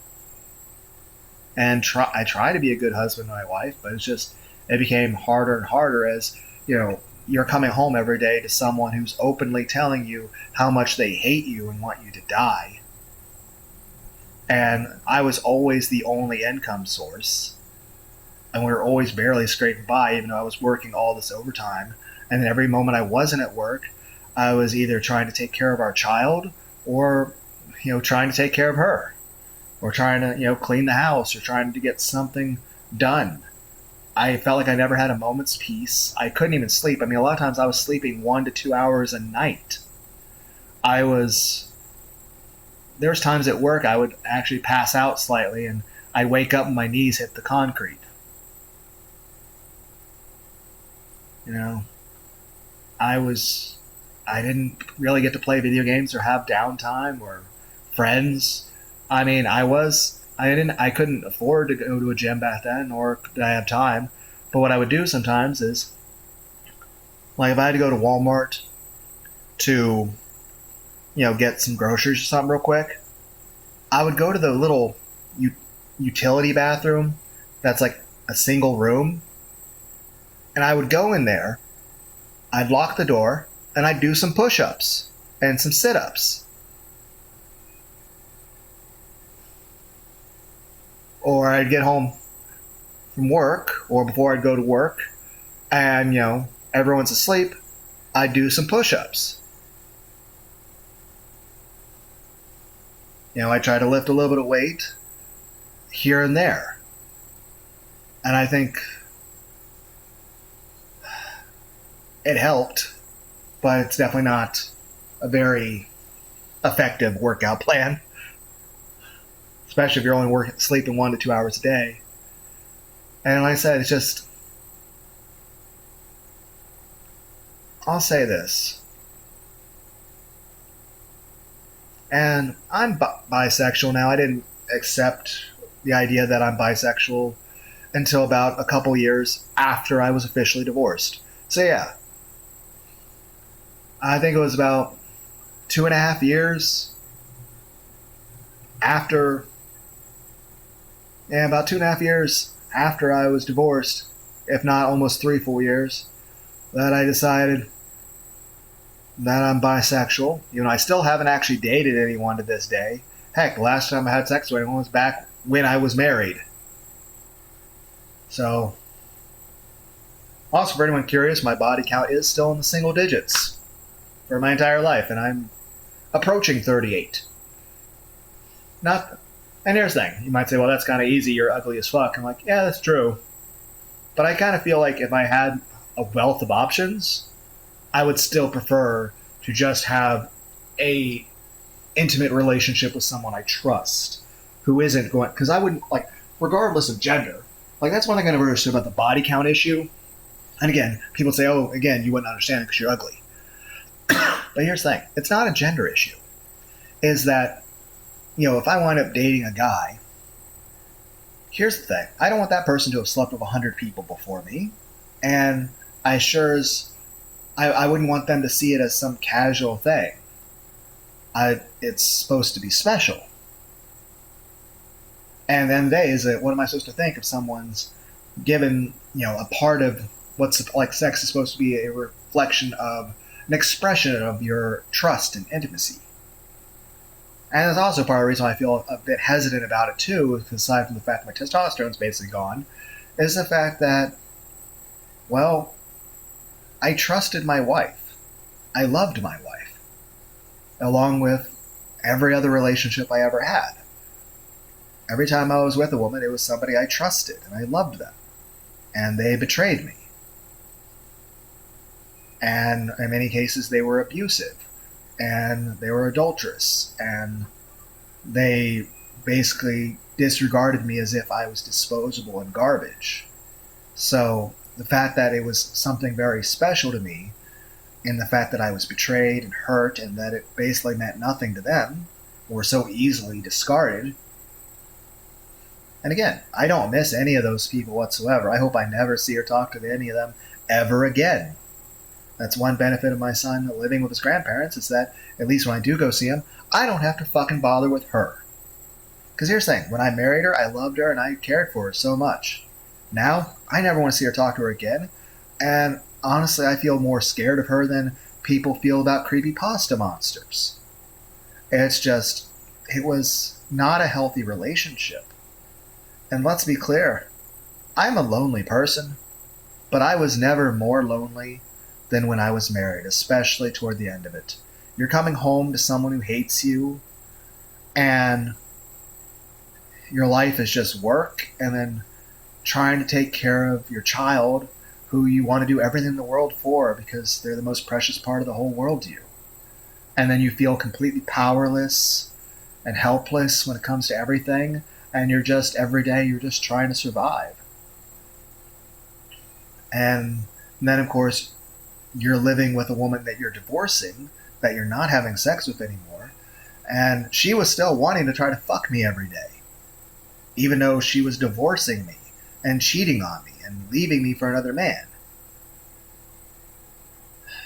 And I try to be a good husband to my wife, but it became harder and harder as, you're coming home every day to someone who's openly telling you how much they hate you and want you to die. And I was always the only income source. And we were always barely scraping by, even though I was working all this overtime. And every moment I wasn't at work, I was either trying to take care of our child or, trying to take care of her. Or trying to, clean the house or trying to get something done. I felt like I never had a moment's peace. I couldn't even sleep. I mean, a lot of times I was sleeping 1 to 2 hours a night. There was times at work I would actually pass out slightly and I'd wake up and my knees hit the concrete. I didn't really get to play video games or have downtime or friends. I mean, I couldn't afford to go to a gym back then, nor did I have time. But what I would do sometimes is, if I had to go to Walmart to, get some groceries or something real quick, I would go to the little utility bathroom that's a single room, and I would go in there, I'd lock the door, and I'd do some push-ups and some sit-ups. Or I'd get home from work, or before I'd go to work, and, everyone's asleep, I'd do some push-ups. I try to lift a little bit of weight here and there. And I think it helped, but it's definitely not a very effective workout plan. Especially if you're only sleeping 1 to 2 hours a day. And like I said, I'll say this. And I'm bisexual now. I didn't accept the idea that I'm bisexual until about a couple years after I was officially divorced. So yeah, I think it was about 2.5 years after, yeah, about 2.5 years after I was divorced, if not almost 3 full years, that I decided that I'm bisexual. You know, I still haven't actually dated anyone to this day. Heck, the last time I had sex with anyone was back when I was married. So, also for anyone curious, my body count is still in the single digits for my entire life, and I'm approaching 38. Not, and here's the thing, you might say, well, that's kind of easy, you're ugly as fuck. I'm like, yeah, that's true. But I kind of feel like if I had a wealth of options, I would still prefer to just have a intimate relationship with someone I trust, who isn't going, because I wouldn't, like, regardless of gender, like, that's one thing I never understood about the body count issue. And again, people say, oh, again, you wouldn't understand it because you're ugly. But here's the thing, it's not a gender issue. Is that, you know, if I wind up dating a guy, here's the thing, I don't want that person to have slept with 100 people before me, and I wouldn't want them to see it as some casual thing. It's supposed to be special. And then what am I supposed to think if someone's given, you know, a part of what's like sex is supposed to be a reflection of an expression of your trust and intimacy. And it's also part of the reason why I feel a bit hesitant about it too, aside from the fact that my testosterone's basically gone, is the fact that, well, I trusted my wife. I loved my wife. Along with every other relationship I ever had. Every time I was with a woman, it was somebody I trusted, and I loved them. And they betrayed me. And in many cases, they were abusive. And they were adulterous. And they basically disregarded me as if I was disposable and garbage. So the fact that it was something very special to me, in the fact that I was betrayed and hurt, and that it basically meant nothing to them, or so easily discarded. And again, I don't miss any of those people whatsoever. I hope I never see or talk to any of them ever again. That's one benefit of my son living with his grandparents, is that at least when I do go see him, I don't have to fucking bother with her. Because here's the thing, when I married her, I loved her and I cared for her so much. Now, I never want to see her talk to her again, and honestly, I feel more scared of her than people feel about creepypasta monsters. It's just, it was not a healthy relationship. And let's be clear, I'm a lonely person, but I was never more lonely than when I was married, especially toward the end of it. You're coming home to someone who hates you, and your life is just work, and then trying to take care of your child, who you want to do everything in the world for because they're the most precious part of the whole world to you. And then you feel completely powerless and helpless when it comes to everything, and you're just, every day, you're just trying to survive. And then, of course, you're living with a woman that you're divorcing, that you're not having sex with anymore, and she was still wanting to try to fuck me every day, even though she was divorcing me and cheating on me and leaving me for another man.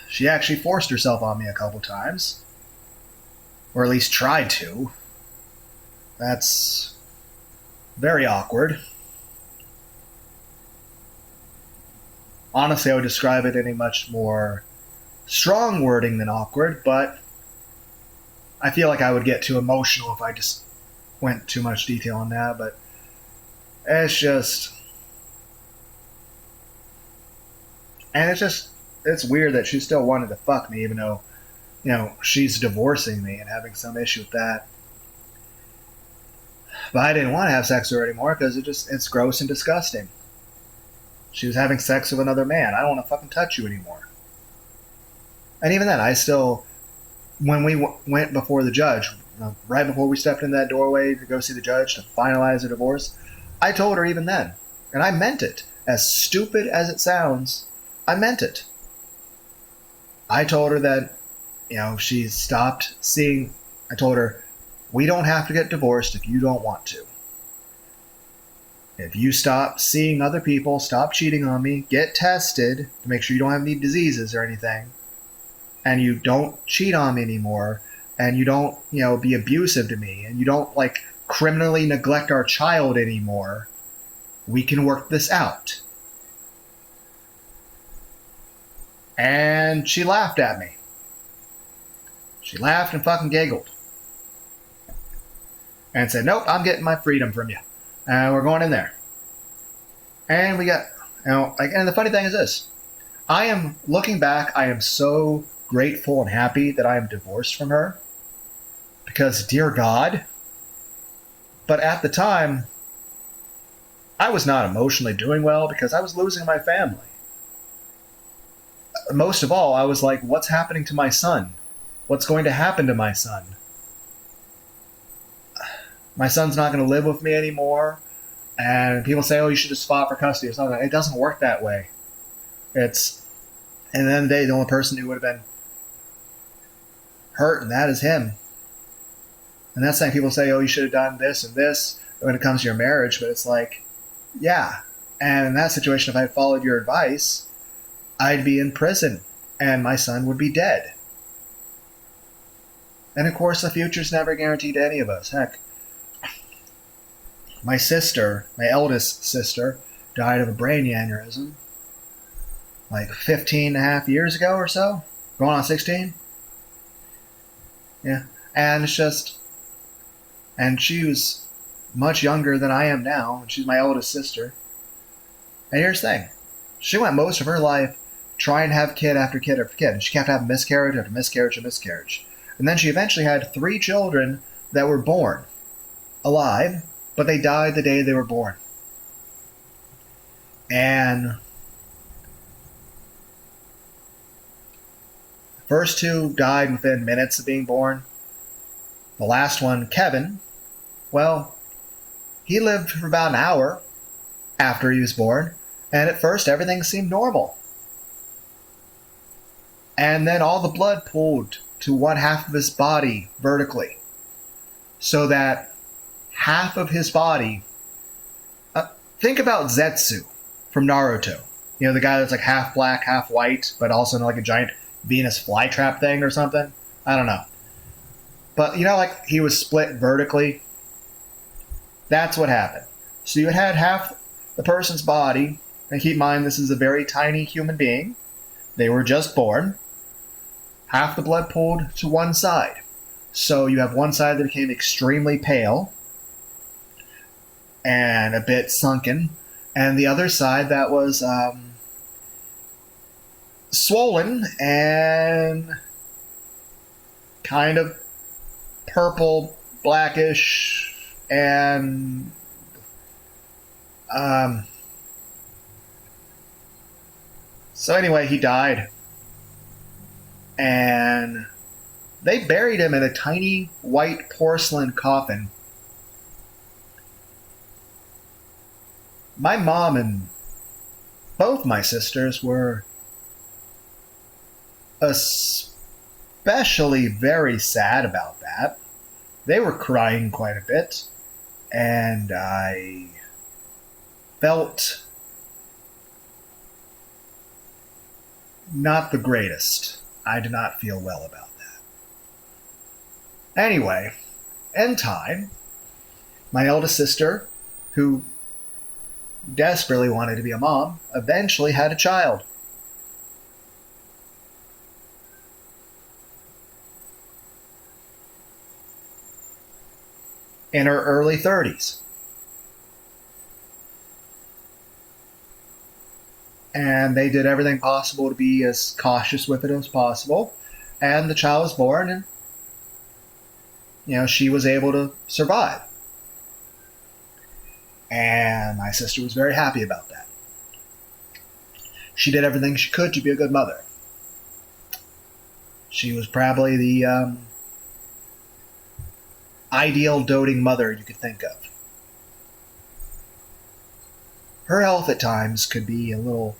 She actually forced herself on me a couple times, or at least tried to. That's very awkward. Honestly, I would describe it in a much more strong wording than awkward, but I feel like I would get too emotional if I just went too much detail on that, but it's just... And it's weird that she still wanted to fuck me, even though, you know, she's divorcing me and having some issue with that. But I didn't want to have sex with her anymore because it's gross and disgusting. She was having sex with another man. I don't want to fucking touch you anymore. And even then, I still, when we went before the judge, right before we stepped in that doorway to go see the judge to finalize the divorce, I told her even then, and I meant it, as stupid as it sounds, I meant it. I told her that, you know, she stopped seeing I told her, we don't have to get divorced if you don't want to. If you stop seeing other people, stop cheating on me, get tested to make sure you don't have any diseases or anything, and you don't cheat on me anymore, and you don't, be abusive to me, and you don't, criminally neglect our child anymore, we can work this out. And she laughed at me. She laughed and fucking giggled. And said, nope, I'm getting my freedom from you. And we're going in there. And we got, and the funny thing is this. I am, looking back, I am so grateful and happy that I am divorced from her. Because, dear God. But at the time, I was not emotionally doing well because I was losing my family. Most of all, I was like, what's happening to my son? What's going to happen to my son? My son's not going to live with me anymore. And people say, oh, you should just fought for custody or something. It doesn't work that way. And then the only person who would have been hurt, and that is him. And that's saying people say, oh, you should have done this and this when it comes to your marriage. But it's like, yeah. And in that situation, if I had followed your advice, I'd be in prison and my son would be dead. And of course, the future's never guaranteed to any of us. Heck, my sister, my eldest sister, died of a brain aneurysm 15 and a half years ago or so. Going on 16. Yeah. And it's just, and she was much younger than I am now. And she's my oldest sister. And here's the thing. She went most of her life trying to have kid after kid after kid. And she kept having miscarriage after miscarriage after miscarriage. And then she eventually had 3 children that were born alive, but they died the day they were born. And the first 2 died within minutes of being born. The last one, Kevin, well, he lived for about an hour after he was born, and at first everything seemed normal. And then all the blood pooled to one half of his body vertically, so that half of his body, think about Zetsu from Naruto. The guy that's half black, half white, but also in a giant Venus flytrap thing or something. I don't know. But he was split vertically. That's what happened. So you had half the person's body, and keep in mind this is a very tiny human being. They were just born. Half the blood pooled to one side. So you have one side that became extremely pale and a bit sunken, and the other side that was swollen and kind of purple, blackish, and so anyway, he died. And they buried him in a tiny white porcelain coffin. My mom and both my sisters were especially very sad about that. They were crying quite a bit, and I felt not the greatest. I did not feel well about that. Anyway, in time, my eldest sister, who desperately wanted to be a mom, eventually had a child. In her early 30s. And they did everything possible to be as cautious with it as possible. And the child was born, and, she was able to survive. And my sister was very happy about that. She did everything she could to be a good mother. She was probably the ideal doting mother you could think of. Her health at times could be a little...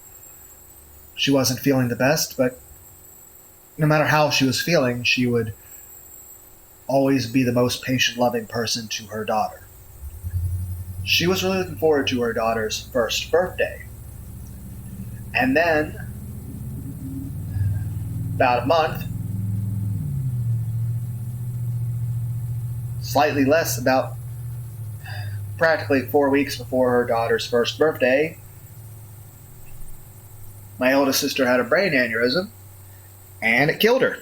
She wasn't feeling the best, but no matter how she was feeling, she would always be the most patient, loving person to her daughter. She was really looking forward to her daughter's first birthday. And then, about a month, slightly less, about practically 4 weeks before her daughter's first birthday, my oldest sister had a brain aneurysm, and it killed her.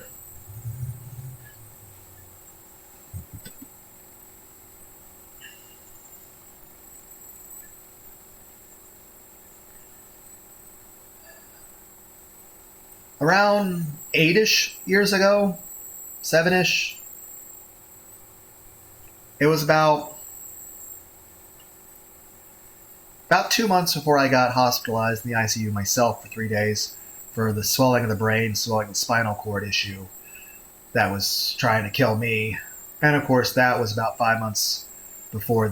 Around 8-ish years ago, 7-ish, it was about 2 months before I got hospitalized in the ICU myself for 3 days for the swelling of the brain, swelling of the spinal cord issue that was trying to kill me. And of course, that was about 5 months before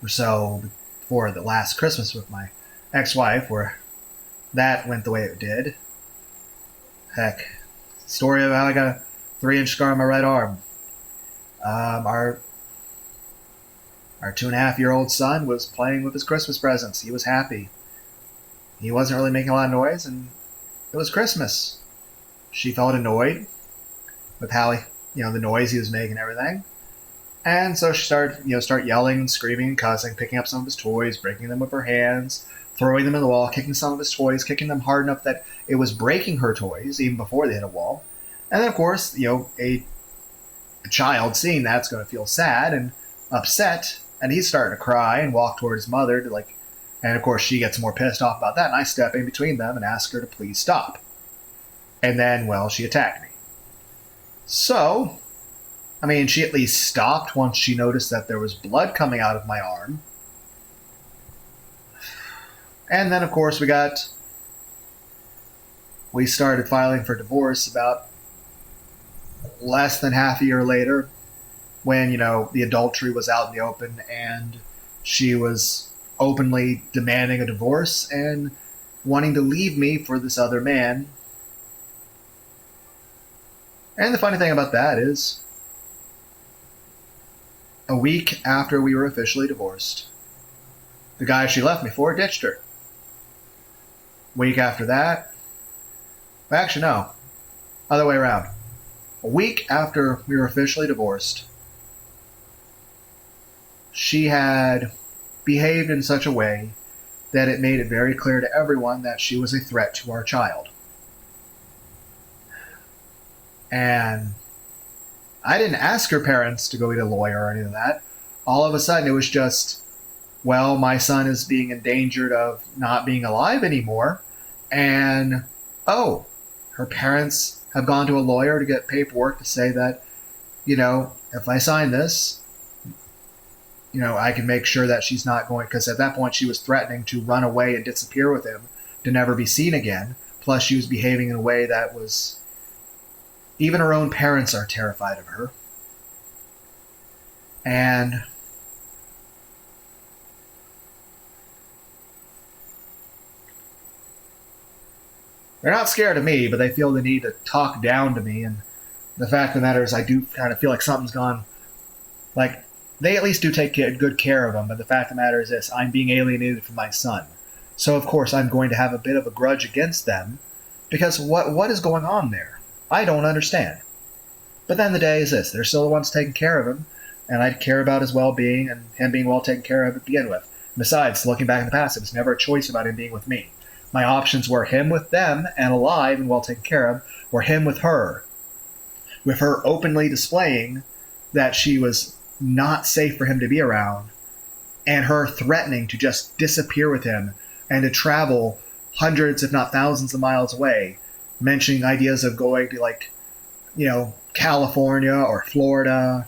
before the last Christmas with my ex-wife, where that went the way it did. Heck, story of how I got a 3-inch scar on my right arm. Our 2.5-year-old son was playing with his Christmas presents. He was happy. He wasn't really making a lot of noise, and it was Christmas. She felt annoyed with how the noise he was making and everything. And so she started yelling and screaming and cussing, picking up some of his toys, breaking them with her hands, throwing them in the wall, kicking some of his toys, kicking them hard enough that it was breaking her toys even before they hit a wall. And then, of course, a child seeing that's going to feel sad and upset, and he's starting to cry and walk toward his mother and of course she gets more pissed off about that, and I step in between them and ask her to please stop. And then, well, she attacked me. So, she at least stopped once she noticed that there was blood coming out of my arm. And then, of course, we started filing for divorce about less than half a year later, when, the adultery was out in the open and she was openly demanding a divorce and wanting to leave me for this other man. And the funny thing about that is, a week after we were officially divorced, the guy she left me for ditched her. Week after that, well, actually no, other way around. A week after we were officially divorced, she had behaved in such a way that it made it very clear to everyone that she was a threat to our child. And I didn't ask her parents to go get a lawyer or any of that. All of a sudden, it was just, well, my son is being endangered of not being alive anymore. And, oh, her parents have gone to a lawyer to get paperwork to say that, if I sign this, I can make sure that she's not going, because at that point she was threatening to run away and disappear with him to never be seen again. Plus she was behaving in a way that was, even her own parents are terrified of her. And they're not scared of me, but they feel the need to talk down to me. And the fact of the matter is, I do kind of feel like something's gone. Like, they at least do take good care of him, but the fact of the matter is this: I'm being alienated from my son. So, of course, I'm going to have a bit of a grudge against them, because what is going on there? I don't understand. But then the day is this: they're still the ones taking care of him, and I care about his well-being and him being well taken care of to begin with. Besides, looking back in the past, it was never a choice about him being with me. My options were him with them and alive and well taken care of, or him with her openly displaying that she was not safe for him to be around, and her threatening to just disappear with him and to travel hundreds, if not thousands of miles away, mentioning ideas of going to California or Florida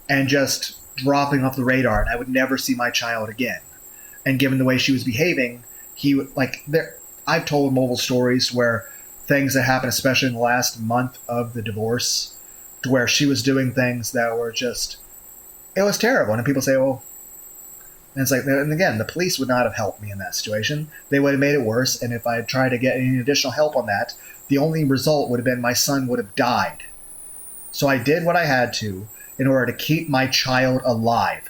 and just dropping off the radar, and I would never see my child again. And given the way she was behaving, I've told multiple stories where things that happened, especially in the last month of the divorce, to where she was doing things that were just, it was terrible. And people say, well, and it's like, and again, the police would not have helped me in that situation. They would have made it worse. And if I had tried to get any additional help on that, the only result would have been my son would have died. So I did what I had to in order to keep my child alive.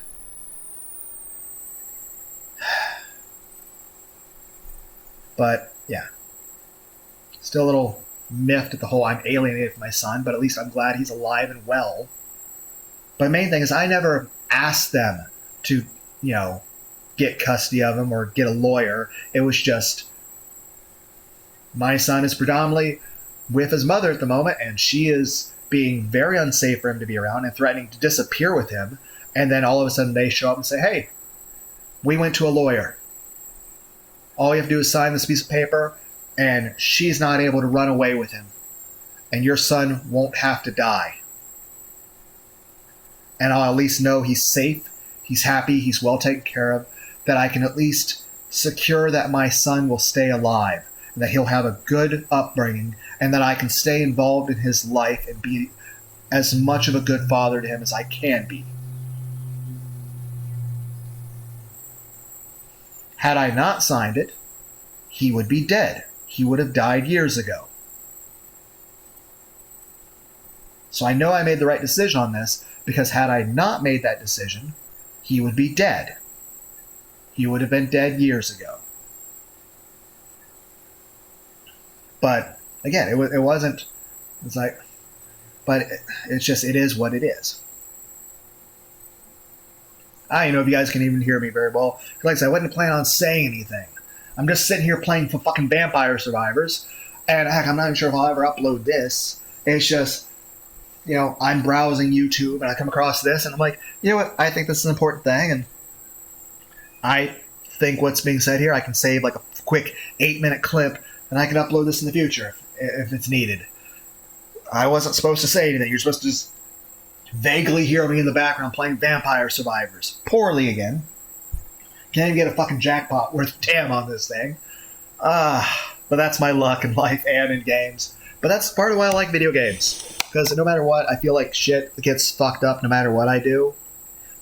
But, yeah. Still a little miffed at the whole I'm alienated from my son, but at least I'm glad he's alive and well. But the main thing is I never asked them to, get custody of him or get a lawyer. It was just, my son is predominantly with his mother at the moment, and she is being very unsafe for him to be around and threatening to disappear with him. And then all of a sudden they show up and say, hey, we went to a lawyer. All you have to do is sign this piece of paper, and she's not able to run away with him. And your son won't have to die. And I'll at least know he's safe, he's happy, he's well taken care of, that I can at least secure that my son will stay alive, and that he'll have a good upbringing, and that I can stay involved in his life and be as much of a good father to him as I can be. Had I not signed it, he would be dead. He would have died years ago. So I know I made the right decision on this, because had I not made that decision, he would be dead. He would have been dead years ago. But again, it wasn't. It's like, but it's just, it is what it is. I don't know if you guys can even hear me very well. Like I said, I wasn't planning on saying anything. I'm just sitting here playing for fucking Vampire Survivors, and heck, I'm not even sure if I'll ever upload this. It's just, I'm browsing YouTube and I come across this, and I'm like, you know what? I think this is an important thing, and I think what's being said here, I can save like a quick 8-minute clip, and I can upload this in the future if it's needed. I wasn't supposed to say anything. You're supposed to just vaguely hear me in the background playing Vampire Survivors. Poorly again. Can't even get a fucking jackpot worth a damn on this thing. But that's my luck in life and in games. But that's part of why I like video games. Because no matter what, I feel like shit gets fucked up no matter what I do.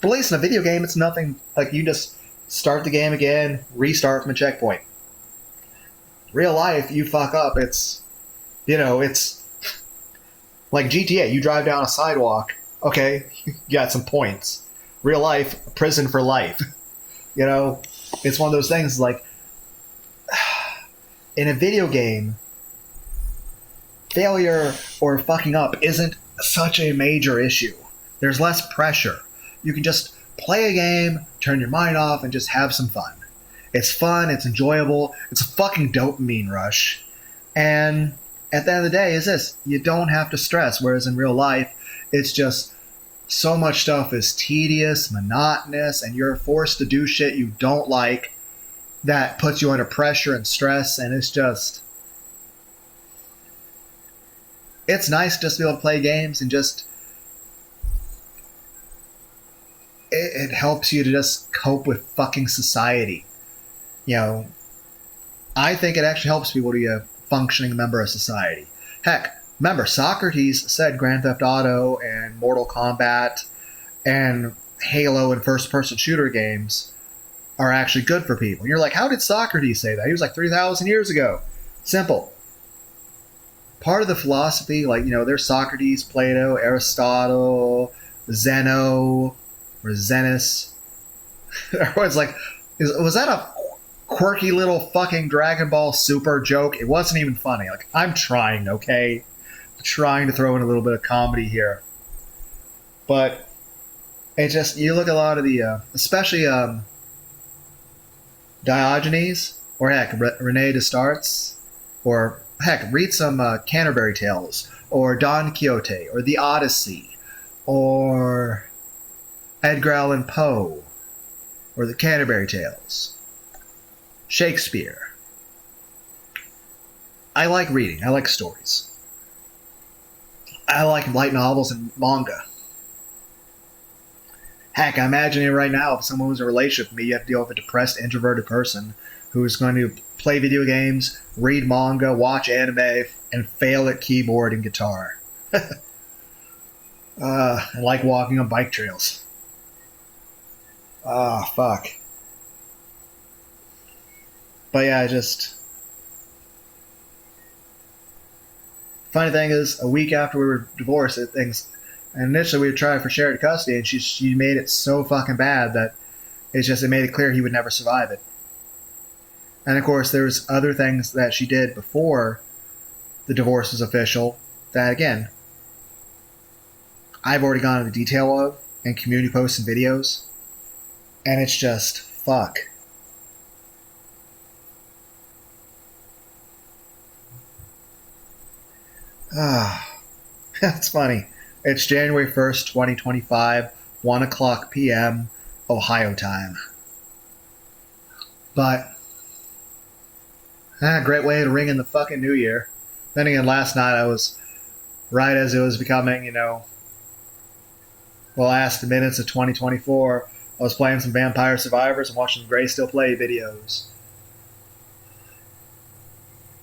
But at least in a video game, it's nothing like you just start the game again, restart from a checkpoint. Real life, you fuck up, it's like GTA. You drive down a sidewalk, okay, you got some points. Real life, prison for life. It's one of those things like, in a video game, failure or fucking up isn't such a major issue. There's less pressure. You can just play a game, turn your mind off, and just have some fun. It's fun, it's enjoyable, it's a fucking dopamine rush. And at the end of the day, is this, you don't have to stress, whereas in real life, it's just so much stuff is tedious, monotonous, and you're forced to do shit you don't like that puts you under pressure and stress, and it's just... It's nice just to be able to play games and just... It helps you to just cope with fucking society. I think it actually helps people to be a functioning member of society. Heck, remember, Socrates said Grand Theft Auto and Mortal Kombat and Halo and first-person shooter games are actually good for people. And you're like, how did Socrates say that? He was like 3,000 years ago. Simple. Part of the philosophy, there's Socrates, Plato, Aristotle, Zeno, or Zenos. Everyone's like, was that a quirky little fucking Dragon Ball Super joke? It wasn't even funny. Like, I'm trying, okay? I'm trying to throw in a little bit of comedy here. But it just, you look at a lot of the, especially Diogenes, or heck, Rene Descartes, or heck, read some Canterbury Tales, or Don Quixote, or The Odyssey, or Edgar Allan Poe, or the Canterbury Tales. Shakespeare. I like reading. I like stories. I like light novels and manga. Heck, I'm imagining right now if someone was in a relationship with me, you have to deal with a depressed, introverted person who is going to play video games, read manga, watch anime, and fail at keyboard and guitar. I like walking on bike trails. Fuck. But yeah, Funny thing is, a week after we were divorced, things. And initially, we tried for shared custody, and she made it so fucking bad that it made it clear he would never survive it. And of course, there's other things that she did before the divorce was official that, again, I've already gone into detail of in community posts and videos. And it's just, fuck. That's funny. It's January 1st, 2025, 1 o'clock p.m. Ohio time. But, great way to ring in the fucking new year. Then again, last night I was, right as it was becoming, last minutes of 2024, I was playing some Vampire Survivors and watching Gray Still Play videos.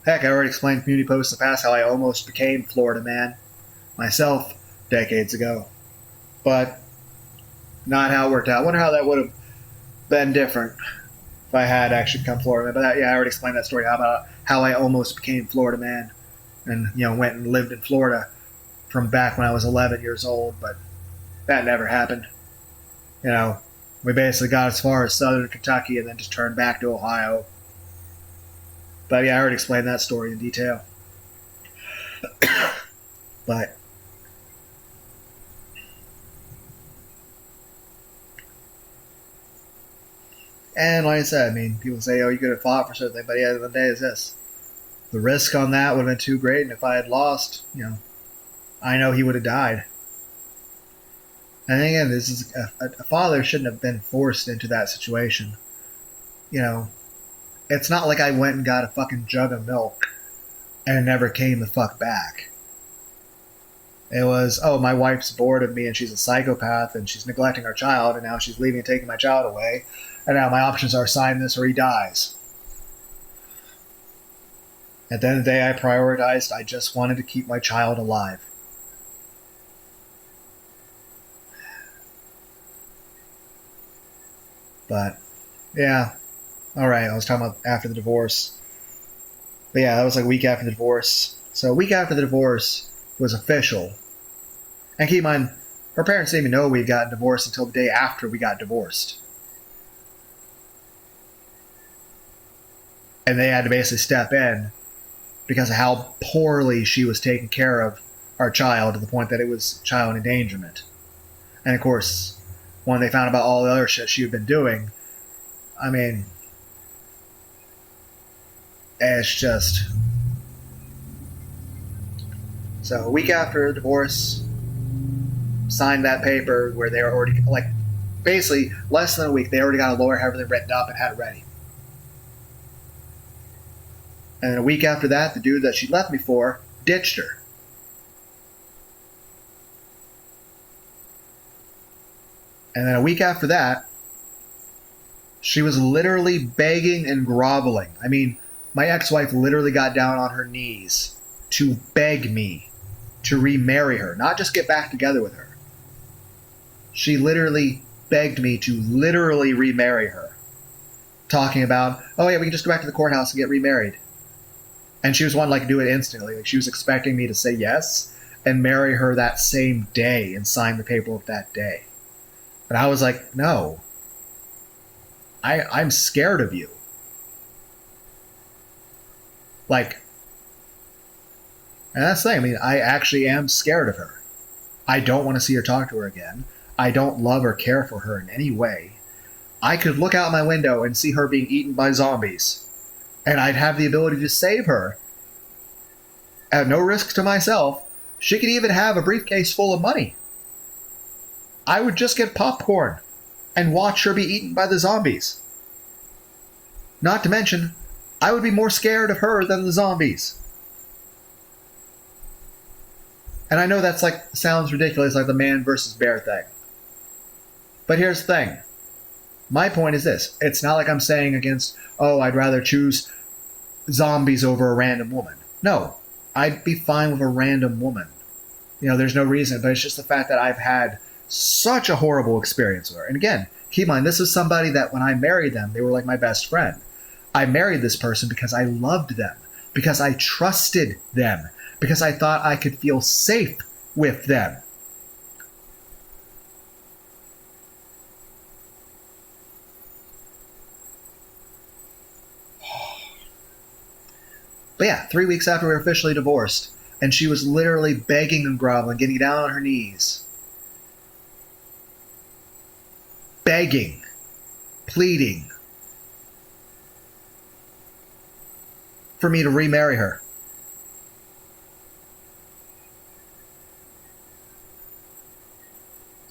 Heck, I already explained in community posts in the past how I almost became Florida man myself decades ago. But not how it worked out. I wonder how that would have been different if I had actually become Florida man. But I already explained that story. How about how I almost became Florida man and, went and lived in Florida from back when I was 11 years old. But that never happened. We basically got as far as southern Kentucky and then just turned back to Ohio. But yeah, I already explained that story in detail. But and like I said, people say, oh, you could have fought for something, but at the end of the day is this. The risk on that would have been too great, and if I had lost, I know he would have died. And again, this is a father shouldn't have been forced into that situation. It's not like I went and got a fucking jug of milk and never came the fuck back. It was, oh, my wife's bored of me and she's a psychopath and she's neglecting our child and now she's leaving and taking my child away. And now my options are sign this or he dies. At the end of the day, I prioritized, I just wanted to keep my child alive. But, yeah. Alright, I was talking about after the divorce. But yeah, that was like a week after the divorce. So a week after the divorce was official. And keep in mind, her parents didn't even know we had gotten divorced until the day after we got divorced. And they had to basically step in because of how poorly she was taking care of our child to the point that it was child endangerment. And of course, when they found about all the other shit she had been doing, it's just... So a week after the divorce, signed that paper where they were already, basically less than a week, they already got a lawyer, had everything written up and had it ready. And then a week after that, the dude that she left me for ditched her. And then a week after that, she was literally begging and groveling. My ex-wife literally got down on her knees to beg me to remarry her, not just get back together with her. She literally begged me to literally remarry her. Talking about, oh yeah, we can just go back to the courthouse and get remarried. And she was wanting to do it instantly. She was expecting me to say yes and marry her that same day and sign the paperwork that day. And I was like, no. I'm scared of you. And that's the thing. I actually am scared of her. I don't want to see her, talk to her again. I don't love or care for her in any way. I could look out my window and see her being eaten by zombies. And I'd have the ability to save her. At no risk to myself. She could even have a briefcase full of money. I would just get popcorn and watch her be eaten by the zombies. Not to mention, I would be more scared of her than the zombies. And I know that's sounds ridiculous, like the man versus bear thing. But here's the thing. My point is this. It's not like I'm saying against, oh, I'd rather choose zombies over a random woman. No, I'd be fine with a random woman. There's no reason, but it's just the fact that I've had such a horrible experience with her. And again, keep in mind, this is somebody that when I married them, they were like my best friend. I married this person because I loved them. because I trusted them, because I thought I could feel safe with them. But yeah, 3 weeks after we were officially divorced, and she was literally begging and groveling, getting down on her knees, begging, pleading for me to remarry her.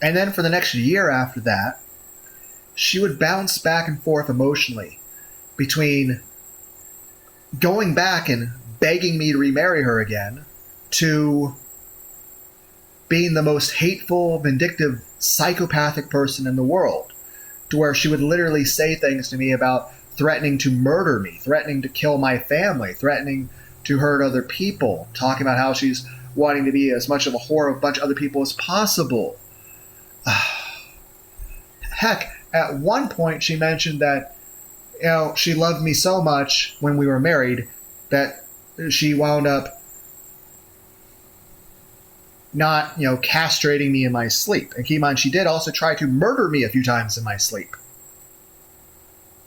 And then for the next year after that, she would bounce back and forth emotionally between going back and begging me to remarry her again to being the most hateful, vindictive, psychopathic person in the world, to where she would literally say things to me about threatening to murder me, threatening to kill my family, threatening to hurt other people, talking about how she's wanting to be as much of a whore of a bunch of other people as possible. Heck, at one point she mentioned that, you know, she loved me so much when we were married that she wound up not, you know, castrating me in my sleep. And keep in mind, she did also try to murder me a few times in my sleep.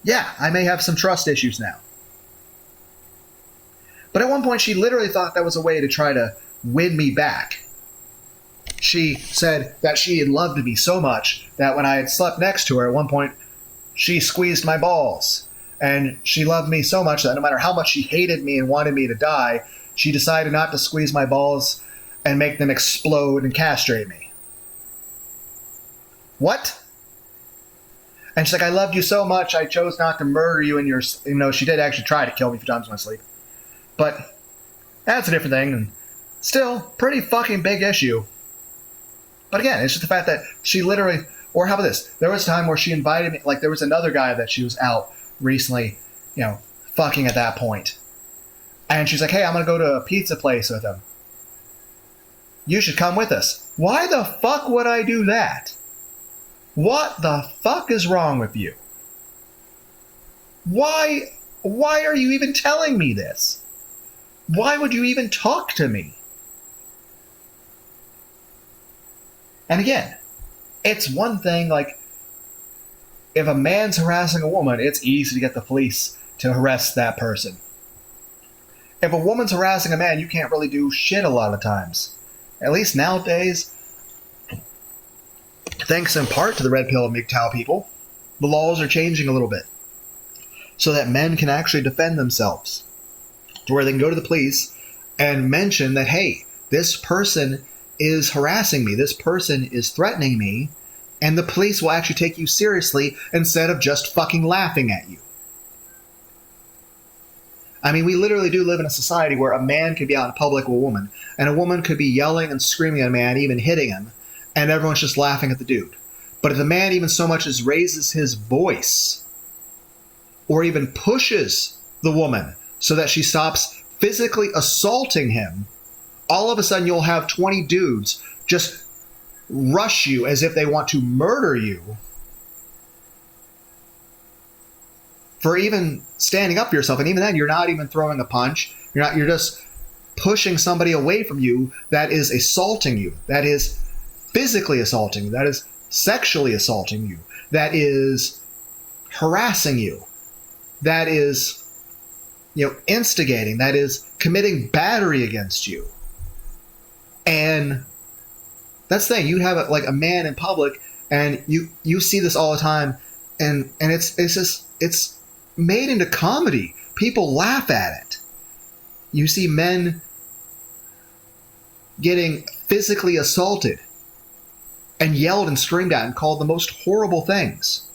Yeah, I may have some trust issues now. But at one point, she literally thought that was a way to try to win me back. She said that she had loved me so much that when I had slept next to her, at one point, she squeezed my balls. And she loved me so much that no matter how much she hated me and wanted me to die, she decided not to squeeze my balls and make them explode and castrate me. What? And she's like, I loved you so much, I chose not to murder you in your... You know, she did actually try to kill me a few times in my sleep. But that's a different thing. And still, pretty fucking big issue. But again, it's just the fact that she literally... Or how about this? There was a time where she invited me... Like, there was another guy that she was out recently, you know, fucking at that point. And she's like, hey, I'm going to go to a pizza place with him. You should come with us. Why the fuck would I do that? What the fuck is wrong with you? Why are you even telling me this? Why would you even talk to me? And again, it's one thing, like, if a man's harassing a woman, it's easy to get the police to arrest that person. If a woman's harassing a man, you can't really do shit a lot of times. At least nowadays, thanks in part to the Red Pill and MGTOW people, the laws are changing a little bit so that men can actually defend themselves, to where they can go to the police and mention that, hey, this person is harassing me, this person is threatening me, and the police will actually take you seriously instead of just fucking laughing at you. I mean, we literally do live in a society where a man could be out in public with a woman, and a woman could be yelling and screaming at a man, even hitting him, and everyone's just laughing at the dude. But if the man even so much as raises his voice, or even pushes the woman so that she stops physically assaulting him, all of a sudden you'll have 20 dudes just rush you as if they want to murder you for even standing up for yourself. And even then, you're not even throwing a punch. You're just pushing somebody away from you that is assaulting you, that is physically assaulting you, that is sexually assaulting you, that is harassing you, that is, you know, instigating, that is committing battery against you. And that's the thing. You have like a man in public, and you see this all the time, and it's made into comedy. People laugh at it. You see men getting physically assaulted and yelled and screamed at and called the most horrible things,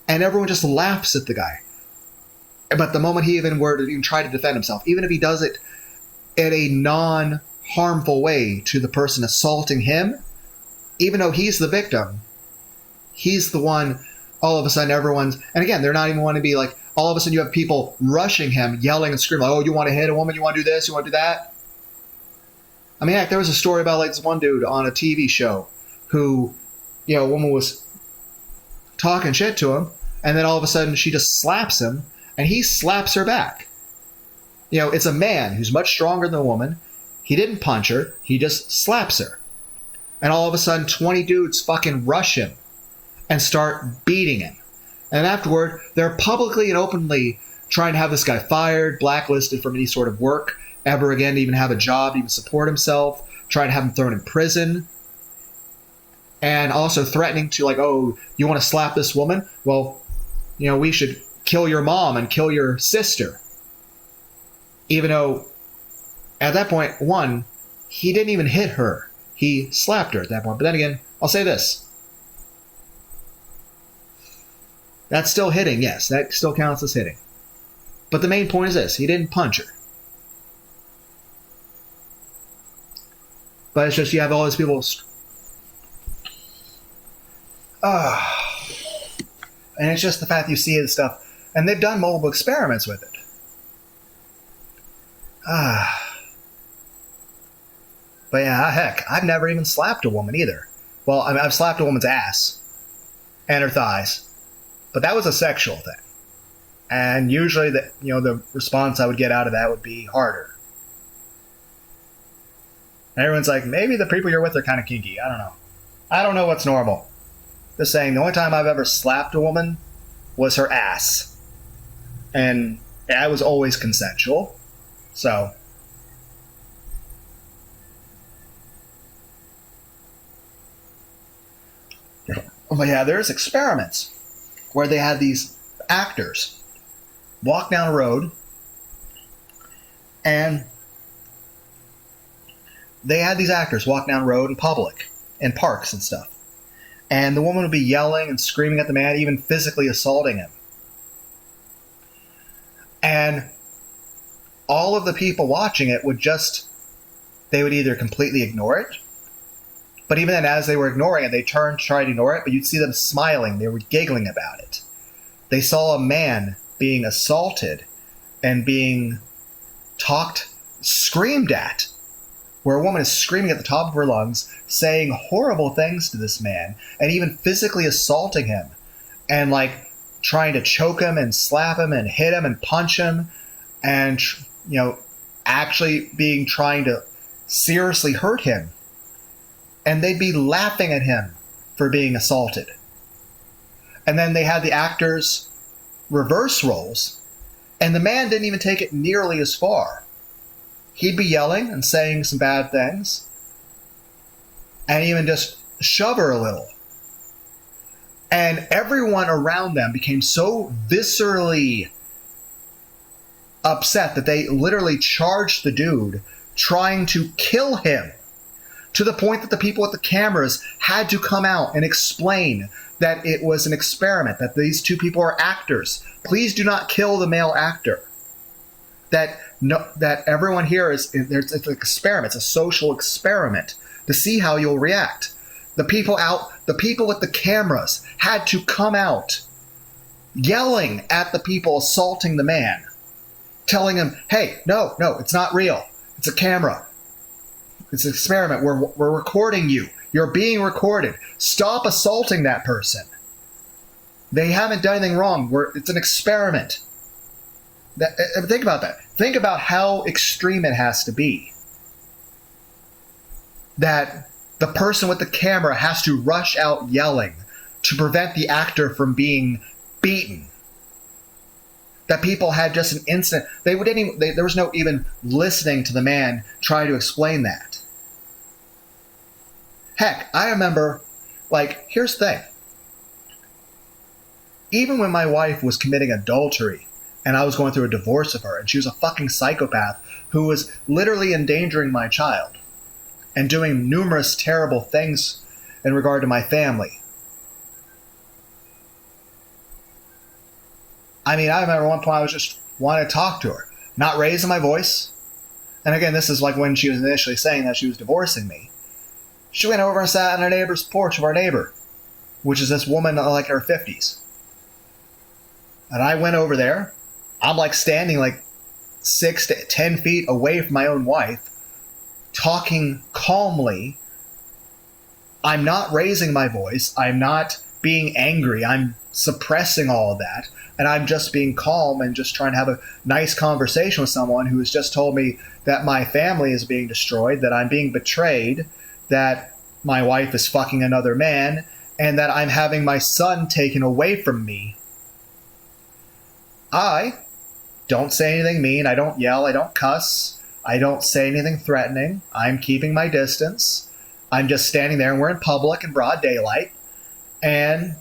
and everyone just laughs at the guy. But the moment he even were to even try to defend himself, even if he does it in a non-harmful way to the person assaulting him, even though he's the victim, he's the one, all of a sudden everyone's, and again, they're not even want to be like, all of a sudden you have people rushing him, yelling and screaming, like, oh, you want to hit a woman, you want to do this, you want to do that? I mean, heck, there was a story about like this one dude on a TV show who, you know, a woman was talking shit to him, and then all of a sudden she just slaps him, and he slaps her back. It's a man who's much stronger than a woman. He didn't punch her. He just slaps her. And all of a sudden, 20 dudes fucking rush him and start beating him. And afterward, they're publicly and openly trying to have this guy fired, blacklisted from any sort of work ever again, to even have a job, to even support himself, trying to have him thrown in prison. And also threatening to, like, oh, you want to slap this woman? Well, we should kill your mom and kill your sister. Even though, at that point, one, he didn't even hit her. He slapped her at that point. But then again, I'll say this. That's still hitting, yes. That still counts as hitting. But the main point is this. He didn't punch her. But it's just you have all these people... and it's just the fact you see this stuff. And they've done multiple experiments with it. But yeah, heck, I've never even slapped a woman either. Well, I've slapped a woman's ass and her thighs, but that was a sexual thing. And usually, the response I would get out of that would be harder. And everyone's like, maybe the people you're with are kind of kinky. I don't know. I don't know what's normal. Just saying, the only time I've ever slapped a woman was her ass, and that was always consensual. So. But yeah, there's experiments where they had these actors walk down a road, and they had these actors walk down a road in public, in parks and stuff. And the woman would be yelling and screaming at the man, even physically assaulting him. And all of the people watching it they would either completely ignore it, but even then, as they were ignoring it, they turned to try to ignore it, but you'd see them smiling. They were giggling about it. They saw a man being assaulted and being screamed at, where a woman is screaming at the top of her lungs, saying horrible things to this man, and even physically assaulting him, and trying to choke him and slap him and hit him and punch him, and actually trying to seriously hurt him. And they'd be laughing at him for being assaulted. And then they had the actors reverse roles, and the man didn't even take it nearly as far. He'd be yelling and saying some bad things, and even just shove her a little. And everyone around them became so viscerally upset that they literally charged the dude, trying to kill him, to the point that the people with the cameras had to come out and explain that it was an experiment, that these two people are actors. Please do not kill the male actor. That everyone here it's an experiment. It's a social experiment to see how you'll react. The people with the cameras had to come out yelling at the people assaulting the man, telling him, hey, no, it's not real. It's a camera. It's an experiment. We're recording you. You're being recorded. Stop assaulting that person. They haven't done anything wrong. It's an experiment. Think about that. Think about how extreme it has to be. That the person with the camera has to rush out yelling to prevent the actor from being beaten. That people had just an instant. There was no even listening to the man try to explain that. Heck, I remember, here's the thing. Even when my wife was committing adultery, and I was going through a divorce of her, and she was a fucking psychopath who was literally endangering my child and doing numerous terrible things in regard to my family. I mean, I remember one point I was just wanting to talk to her, not raising my voice. And again, this is when she was initially saying that she was divorcing me. She went over and sat on our neighbor's porch of our neighbor, which is this woman in her 50s. And I went over there. I'm standing 6 to 10 feet away from my own wife, talking calmly. I'm not raising my voice. I'm not being angry. I'm suppressing all of that, and I'm just being calm and just trying to have a nice conversation with someone who has just told me that my family is being destroyed, that I'm being betrayed, that my wife is fucking another man, and that I'm having my son taken away from me. I don't say anything mean, I don't yell, I don't cuss, I don't say anything threatening, I'm keeping my distance, I'm just standing there and we're in public in broad daylight, and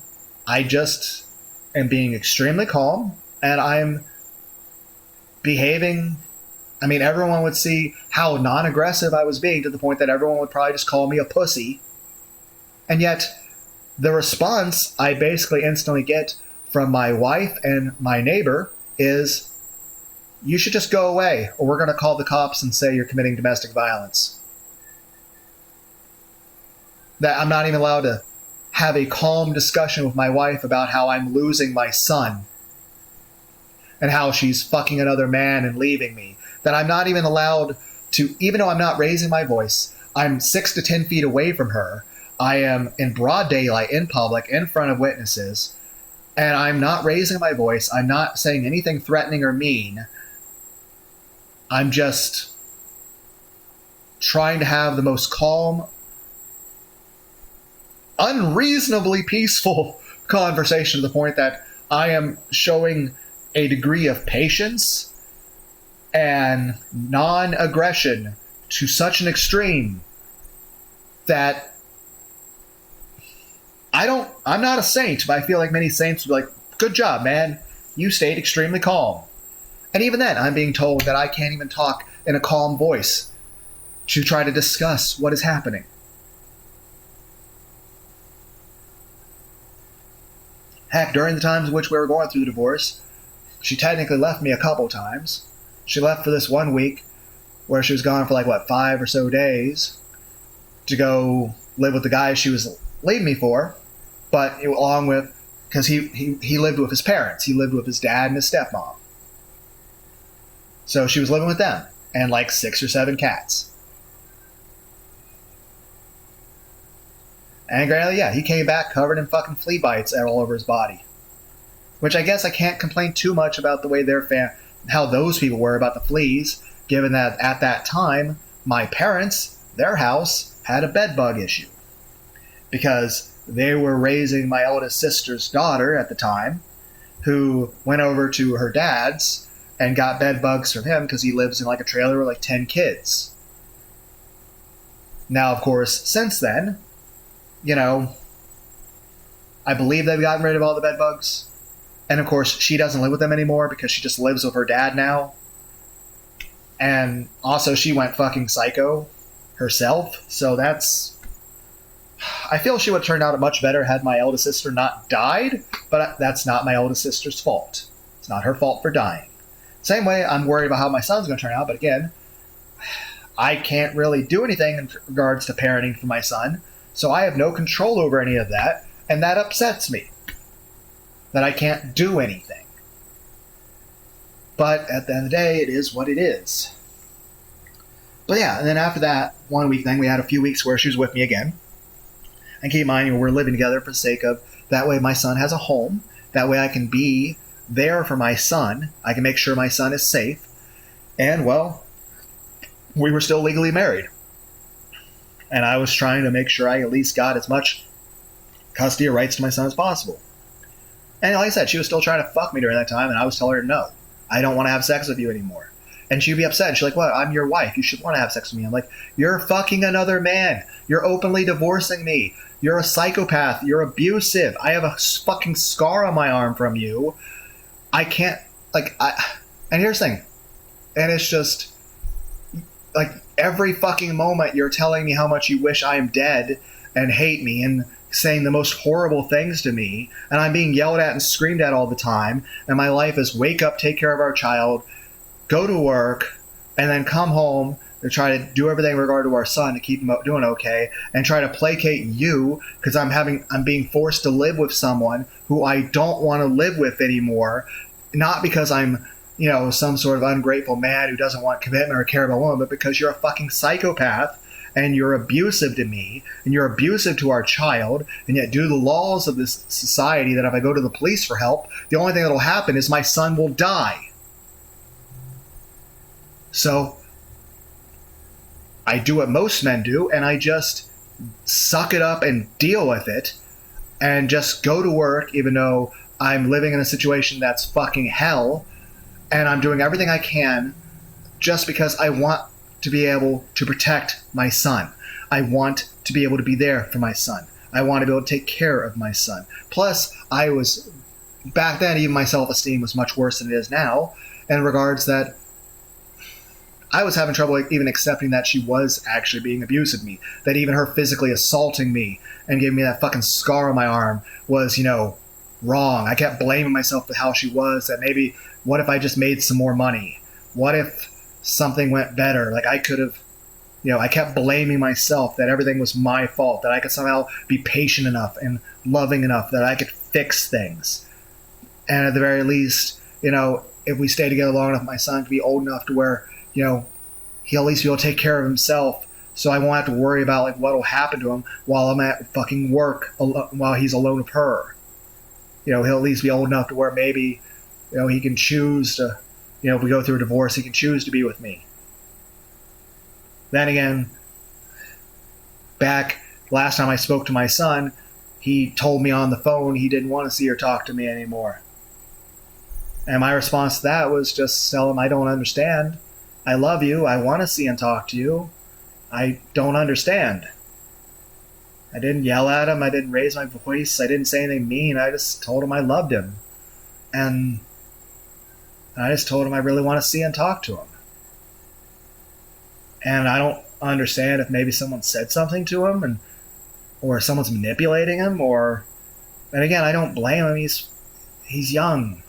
I just am being extremely calm, and I'm behaving. I mean, everyone would see how non-aggressive I was being, to the point that everyone would probably just call me a pussy. And yet, the response I basically instantly get from my wife and my neighbor is, you should just go away, or we're going to call the cops and say you're committing domestic violence. That I'm not even allowed to have a calm discussion with my wife about how I'm losing my son and how she's fucking another man and leaving me. That I'm not even allowed to, even though I'm not raising my voice, I'm 6 to 10 feet away from her. I am in broad daylight, in public, in front of witnesses, and I'm not raising my voice. I'm not saying anything threatening or mean. I'm just trying to have the most calm, unreasonably peaceful conversation, to the point that I am showing a degree of patience and non-aggression to such an extreme that I'm not a saint, but I feel like many saints would be like, good job, man, you stayed extremely calm. And even then, I'm being told that I can't even talk in a calm voice to try to discuss what is happening. Heck, during the times in which we were going through the divorce, she technically left me a couple times. She left for this 1 week, where she was gone for 5 or so days, to go live with the guy she was leaving me for, but along with, because he lived with his parents. He lived with his dad and his stepmom. So she was living with them, and 6 or 7 cats. And granted, yeah, he came back covered in fucking flea bites all over his body. Which I guess I can't complain too much about the way how those people were about the fleas, given that at that time, my parents, their house, had a bed bug issue. Because they were raising my eldest sister's daughter at the time, who went over to her dad's and got bed bugs from him because he lives in a trailer with 10 kids. Now, of course, since then, I believe they've gotten rid of all the bed bugs. And of course, she doesn't live with them anymore because she just lives with her dad now. And also, she went fucking psycho herself. So I feel she would have turned out much better had my eldest sister not died. But that's not my eldest sister's fault. It's not her fault for dying. Same way, I'm worried about how my son's going to turn out. But again, I can't really do anything in regards to parenting for my son. So I have no control over any of that. And that upsets me. That I can't do anything. But at the end of the day, it is what it is. But yeah, and then after that 1 week thing, we had a few weeks where she was with me again. And keep in mind, we're living together for the sake of, that way my son has a home. That way I can be there for my son. I can make sure my son is safe. And, well, we were still legally married. And I was trying to make sure I at least got as much custody or rights to my son as possible. And like I said, she was still trying to fuck me during that time, and I was telling her, no, I don't want to have sex with you anymore. And she'd be upset, and she's like, well, I'm your wife. You should want to have sex with me. I'm like, you're fucking another man. You're openly divorcing me. You're a psychopath. You're abusive. I have a fucking scar on my arm from you. I can't, and here's the thing. And it's just, every fucking moment you're telling me how much you wish I am dead and hate me and saying the most horrible things to me, and I'm being yelled at and screamed at all the time, and my life is wake up, take care of our child, go to work, and then come home and try to do everything in regard to our son to keep him doing okay, and try to placate you because I'm being forced to live with someone who I don't want to live with anymore, not because I'm some sort of ungrateful man who doesn't want commitment or care about a woman, but because you're a fucking psychopath and you're abusive to me, and you're abusive to our child, and yet due to the laws of this society that if I go to the police for help, the only thing that'll happen is my son will die. So I do what most men do, and I just suck it up and deal with it, and just go to work even though I'm living in a situation that's fucking hell, and I'm doing everything I can just because I want to be able to protect my son. I want to be able to be there for my son. I want to be able to take care of my son. Plus, I was, back then, even my self-esteem was much worse than it is now, in regards that I was having trouble even accepting that she was actually being abusive to me. That even her physically assaulting me and giving me that fucking scar on my arm was, wrong. I kept blaming myself for how she was, that maybe, what if I just made some more money? What if something went better? Like I could have, I kept blaming myself that everything was my fault, that I could somehow be patient enough and loving enough that I could fix things. And at the very least, if we stay together long enough, my son could be old enough to where, he'll at least be able to take care of himself, so I won't have to worry about like what'll happen to him while I'm at fucking work, while he's alone with her. He'll at least be old enough to where maybe, he can choose to, if we go through a divorce, he can choose to be with me. Then again, back last time I spoke to my son, he told me on the phone he didn't want to see or talk to me anymore. And my response to that was just tell him I don't understand. I love you. I want to see and talk to you. I don't understand. I didn't yell at him. I didn't raise my voice. I didn't say anything mean. I just told him I loved him. And I just told him I really want to see and talk to him. And I don't understand if maybe someone said something to him or someone's manipulating him and again, I don't blame him. He's young.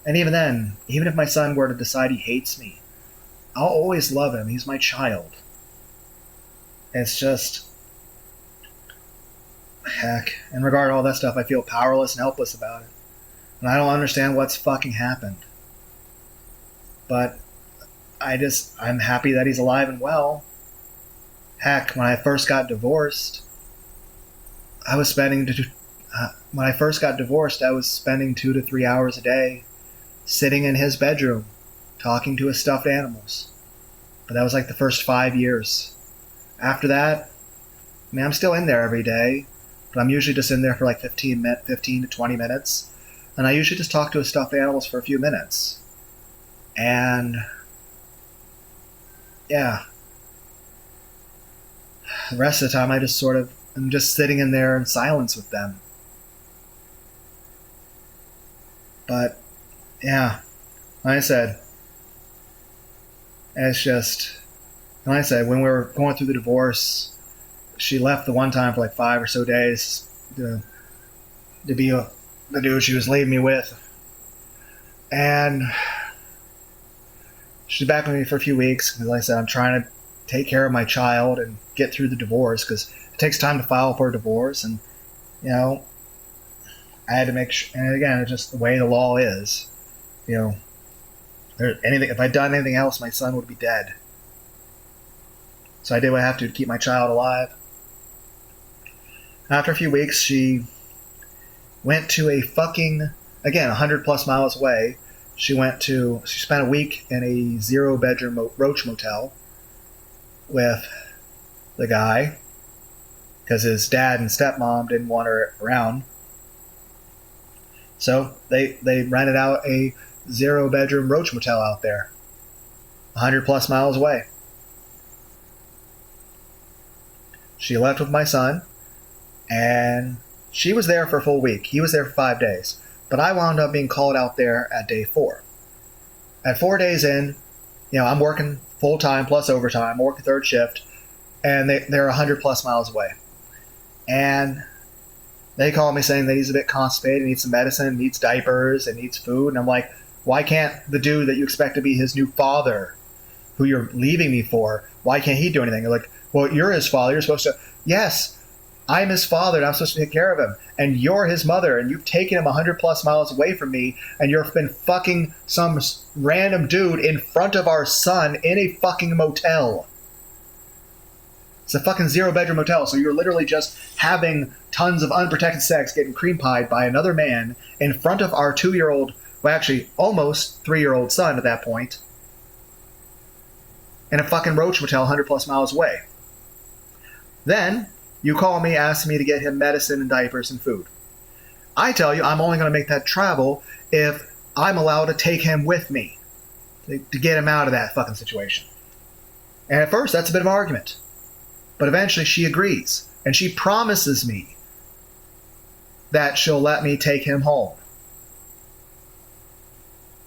And even then, even if my son were to decide he hates me, I'll always love him. He's my child. It's just, heck, in regard to all that stuff, I feel powerless and helpless about it. And I don't understand what's fucking happened. But I'm happy that he's alive and well. Heck, when I first got divorced, I was spending 2 to 3 hours a day sitting in his bedroom talking to his stuffed animals. But that was like the first 5 years. After that, I'm still in there every day, but I'm usually just in there for like 15 to 20 minutes. And I usually just talk to his stuffed animals for a few minutes. And yeah, the rest of the time I just I'm just sitting in there in silence with them. But yeah, like I said, it's just, like I said, when we were going through the divorce, she left the one time for like 5 or so days to be the dude she was leaving me with. And she's back with me for a few weeks. Because like I said, I'm trying to take care of my child and get through the divorce because it takes time to file for a divorce. And, I had to make sure, and again, it's just the way the law is. If I'd done anything else, my son would be dead. So I did what I have to keep my child alive. After a few weeks, she went to a fucking, again, 100 plus miles away. She spent a week in a 0-bedroom roach motel with the guy because his dad and stepmom didn't want her around. So they rented out a 0-bedroom roach motel out there, 100 plus miles away. She left with my son, and she was there for a full week. He was there for 5 days. But I wound up being called out there at day 4. At 4 days in, I'm working full-time plus overtime. I'm working third shift, and they're 100 plus miles away. And they call me saying that he's a bit constipated, needs some medicine, needs diapers, and needs food. And I'm like, why can't the dude that you expect to be his new father, who you're leaving me for, why can't he do anything? They're like, well, you're his father. You're supposed to. Yes, I'm his father, and I'm supposed to take care of him. And you're his mother, and you've taken him 100 plus miles away from me, and you've been fucking some random dude in front of our son in a fucking motel. It's a fucking 0-bedroom motel, so you're literally just having tons of unprotected sex, getting cream pied by another man in front of our 2-year-old, well, actually, almost 3-year-old son at that point, in a fucking roach motel 100 plus miles away. Then, you call me, ask me to get him medicine and diapers and food. I tell you, I'm only going to make that travel if I'm allowed to take him with me to get him out of that fucking situation. And at first, that's a bit of an argument. But eventually, she agrees. And she promises me that she'll let me take him home.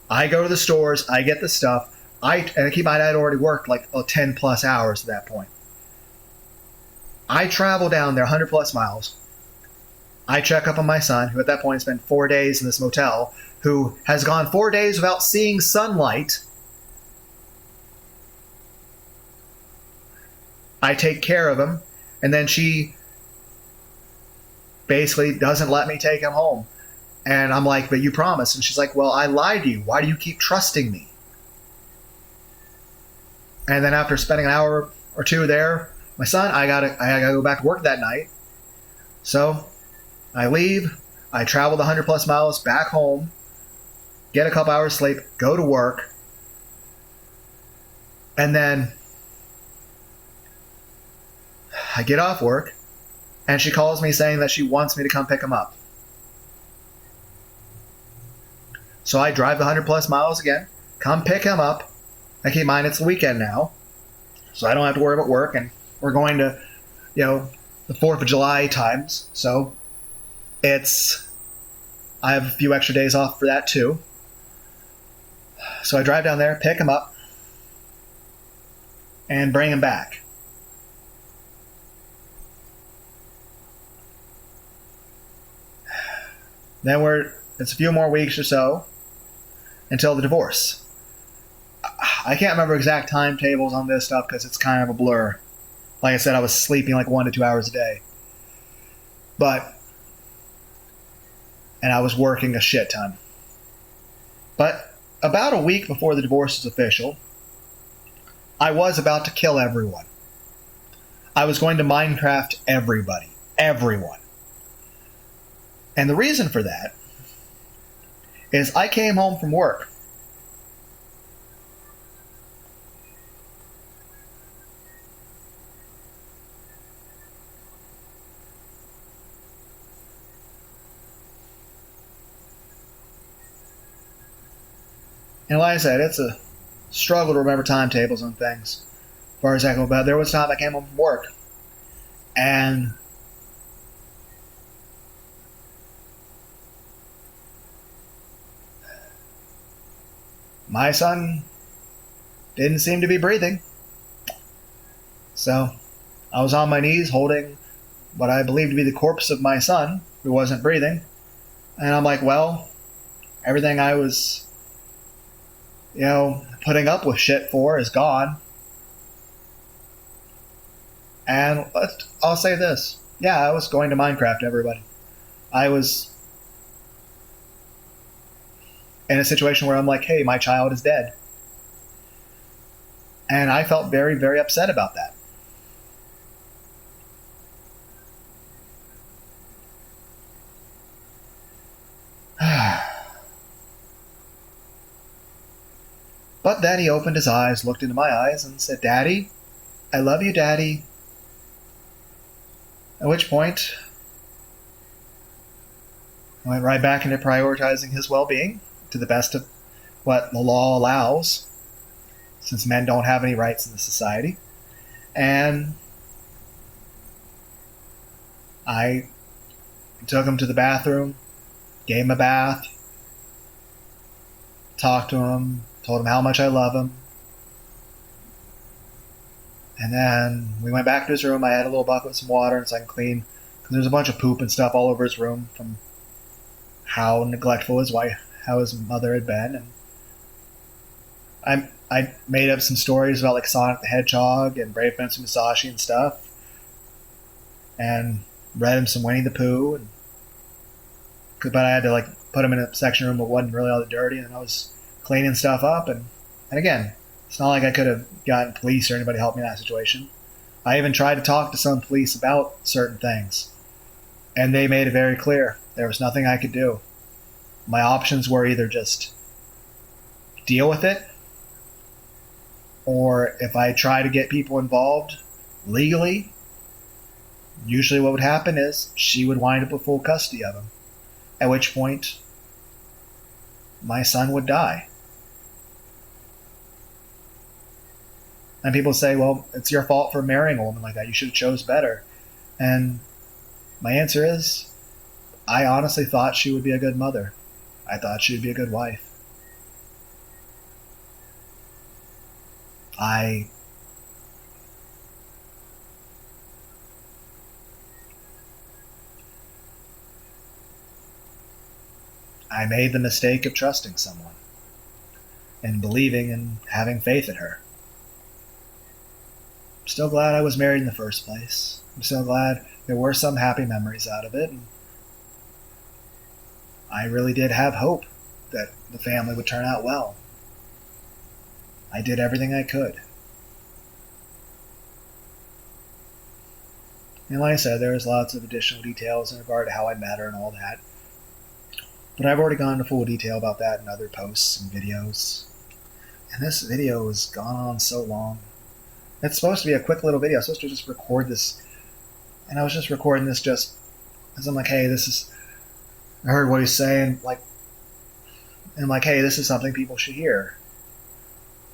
I go to the stores, I get the stuff. And keep in mind, I'd already worked like 10 plus hours at that point. I travel down there 100 plus miles. I check up on my son, who at that point spent 4 days in this motel, who has gone 4 days without seeing sunlight. I take care of him, and then she basically doesn't let me take him home. And I'm like, but you promised. And she's like, well, I lied to you. Why do you keep trusting me? And then after spending an hour or two there, my son, I gotta go back to work that night. So I leave, I travel the 100 plus miles back home, get a couple hours sleep, go to work, and then I get off work, and she calls me saying that she wants me to come pick him up. So I drive the 100 plus miles again, come pick him up. I keep in mind it's the weekend now, so I don't have to worry about work, and we're going to, the 4th of July times, so I have a few extra days off for that too. So I drive down there, pick him up, and bring him back. Then it's a few more weeks or so until the divorce. I can't remember exact timetables on this stuff because it's kind of a blur. Like I said, I was sleeping like 1 to 2 hours a day. And I was working a shit ton. But about a week before the divorce was official, I was about to kill everyone. I was going to Minecraft everybody. Everyone. And the reason for that is I came home from work. And like I said, it's a struggle to remember timetables and things. As far as I go, but there was a time I came home from work. And my son didn't seem to be breathing. So I was on my knees holding what I believed to be the corpse of my son, who wasn't breathing. And I'm like, well, everything I was, putting up with shit for is gone. And I'll say this. Yeah, I was going to Minecraft, everybody. I was in a situation where I'm like, hey, my child is dead. And I felt very, very upset about that. But then he opened his eyes, looked into my eyes, and said, Daddy, I love you, Daddy. At which point, I went right back into prioritizing his well-being to the best of what the law allows, since men don't have any rights in the society. And I took him to the bathroom, gave him a bath, talked to him, told him how much I love him. And then we went back to his room. I had a little bucket with some water and so I can clean, because there's a bunch of poop and stuff all over his room from how neglectful his mother had been. And I made up some stories about like Sonic the Hedgehog and Brave Fencer Musashi and stuff, and read him some Winnie the Pooh. But I had to like put him in a section room that wasn't really all that dirty, and I was cleaning stuff up. And again, it's not like I could have gotten police or anybody to help me in that situation. I even tried to talk to some police about certain things, and they made it very clear there was nothing I could do. My options were either just deal with it, or if I try to get people involved legally, usually what would happen is she would wind up with full custody of him, at which point my son would die. And people say, well, it's your fault for marrying a woman like that. You should have chose better. And my answer is, I honestly thought she would be a good mother. I thought she would be a good wife. I made the mistake of trusting someone and believing and having faith in her. I'm still glad I was married in the first place. I'm still glad there were some happy memories out of it. And I really did have hope that the family would turn out well. I did everything I could. And like I said, there's lots of additional details in regard to how I met her and all that. But I've already gone into full detail about that in other posts and videos. And this video has gone on so long. It's supposed to be a quick little video. I'm supposed to just record this. And I was just recording this just as I'm like, hey, this is... I heard what he's saying, like... And I'm like, hey, this is something people should hear.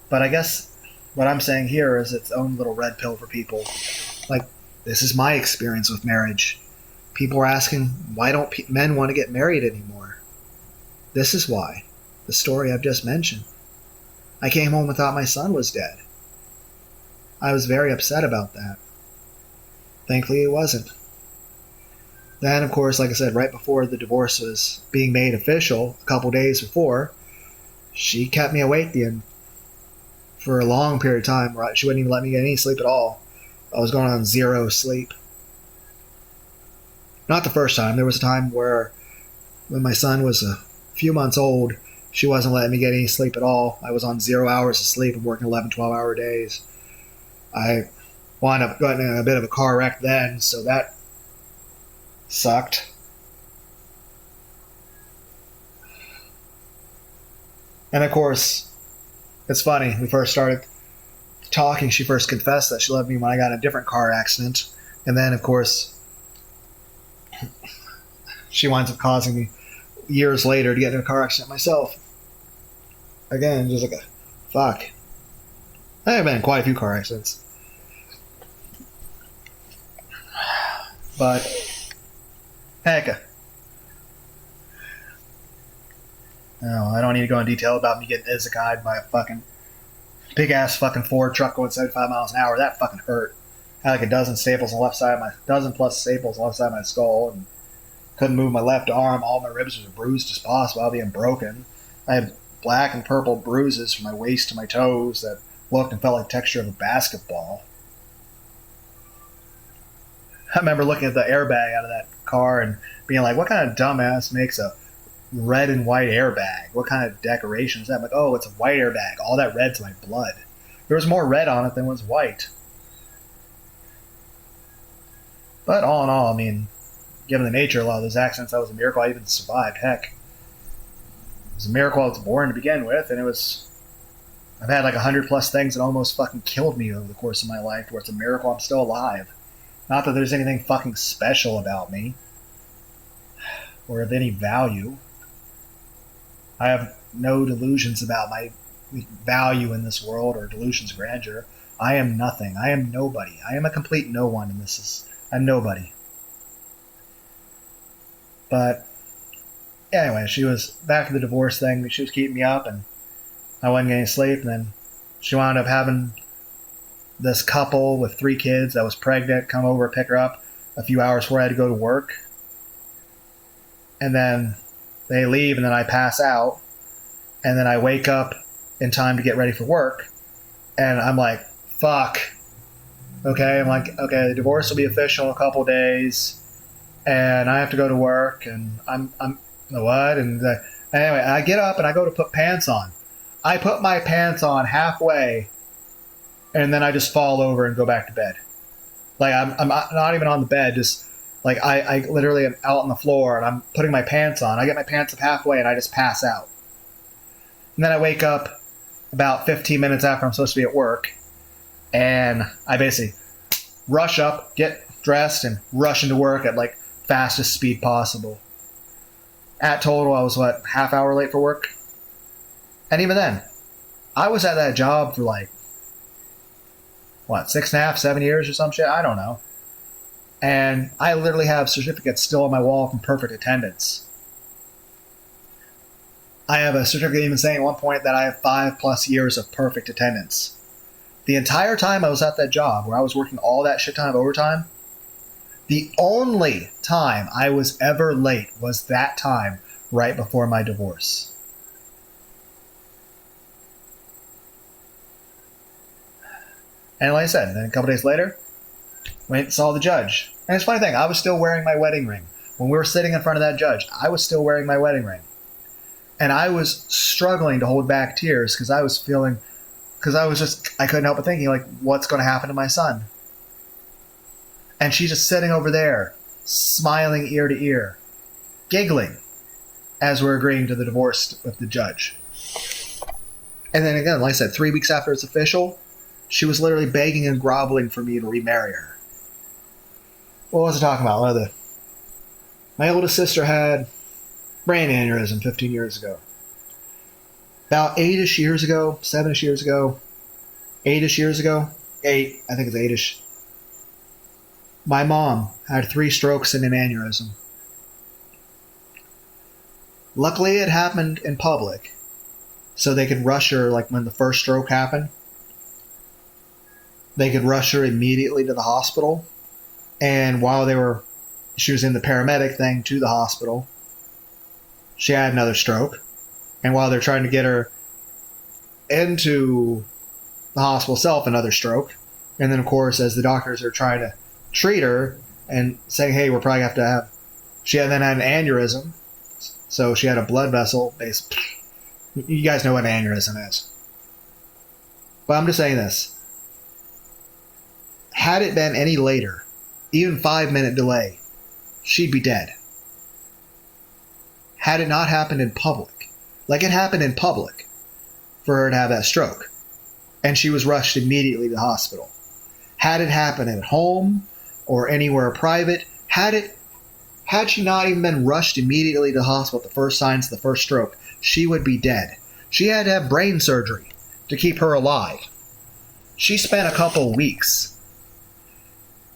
But I guess what I'm saying here is its own little red pill for people. Like, this is my experience with marriage. People are asking, why don't men want to get married anymore? This is why. The story I've just mentioned. I came home and thought my son was dead. I was very upset about that. Thankfully, it wasn't. Then, of course, like I said, right before the divorce was being made official, a couple days before, she kept me awake for a long period of time. Right? She wouldn't even let me get any sleep at all. I was going on 0 sleep. Not the first time. There was a time where, when my son was a few months old, she wasn't letting me get any sleep at all. I was on 0 hours of sleep and working 11, 12-hour days. I wound up getting in a bit of a car wreck then, so that sucked. And of course, it's funny, we first started talking, she first confessed that she loved me when I got in a different car accident. And then, of course, she winds up causing me years later to get in a car accident myself. Again, just like a fuck. I have been in quite a few car accidents. But, heck. No, I don't need to go in detail about me getting Izakai'd by a fucking big-ass fucking Ford truck going 75 miles an hour. That fucking hurt. I had like a dozen staples on the left side of my... dozen plus staples on the left side of my skull, and couldn't move my left arm. All my ribs were bruised as possible while being broken. I had black and purple bruises from my waist to my toes that looked and felt like the texture of a basketball. I remember looking at the airbag out of that car and being like, what kind of dumbass makes a red and white airbag? What kind of decoration is that? I'm like, oh, it's a white airbag. All that red's my blood. There was more red on it than was white. But all in all, I mean, given the nature of a lot of those accidents, that was a miracle I even survived. Heck, it was a miracle I was born to begin with, and it was... I've had like 100 plus things that almost fucking killed me over the course of my life, where it's a miracle I'm still alive. Not that there's anything fucking special about me, or of any value. I have no delusions about my value in this world, or delusions of grandeur. I am nothing. I am nobody. I am a complete no one, and I'm nobody. But anyway, she was back to the divorce thing. She was keeping me up, and I wasn't getting sleep. And then she wound up having this couple with 3 kids that was pregnant come over, pick her up a few hours before I had to go to work. And then they leave, and then I pass out. And then I wake up in time to get ready for work. And I'm like, fuck. Okay, I'm like, okay, the divorce will be official in a couple days. And I have to go to work. And I'm what? And anyway, I get up and I go to put pants on. I put my pants on halfway. And then I just fall over and go back to bed. Like I'm not even on the bed, just like I literally am out on the floor and I'm putting my pants on. I get my pants up halfway and I just pass out. And then I wake up about 15 minutes after I'm supposed to be at work, and I basically rush up, get dressed, and rush into work at like fastest speed possible. At total, I was half hour late for work? And even then, I was at that job for 6.5, 7 years or some shit? I don't know. And I literally have certificates still on my wall from perfect attendance. I have a certificate even saying at one point that I have 5+ years of perfect attendance. The entire time I was at that job, where I was working all that shit ton of overtime, the only time I was ever late was that time right before my divorce. And like I said, then a couple days later, went and saw the judge. And it's a funny thing, I was still wearing my wedding ring. When we were sitting in front of that judge, I was still wearing my wedding ring. And I was struggling to hold back tears because I couldn't help but thinking, what's going to happen to my son? And she's just sitting over there, smiling ear to ear, giggling as we're agreeing to the divorce with the judge. And then again, like I said, 3 weeks after it's official, she was literally begging and groveling for me to remarry her. What was I talking about? My oldest sister had brain aneurysm 15 years ago. About 8-ish years ago, 7-ish years ago, 8-ish years ago, 8, I think it's 8-ish, my mom had 3 strokes and an aneurysm. Luckily, it happened in public, so they could rush her, when the first stroke happened, they could rush her immediately to the hospital, and while she was in the paramedic thing to the hospital, she had another stroke. And while they're trying to get her into the hospital itself, another stroke. And then, of course, as the doctors are trying to treat her and saying, hey, we're probably going to have she then had an aneurysm. So she had a blood vessel. You guys know what an aneurysm is. But I'm just saying this. Had it been any later, even 5-minute delay, she'd be dead. Had it not happened in public, like it happened in public, for her to have that stroke, and she was rushed immediately to the hospital. Had it happened at home or anywhere private, had she not even been rushed immediately to the hospital at the first signs of the first stroke, she would be dead. She had to have brain surgery to keep her alive. She spent a couple weeks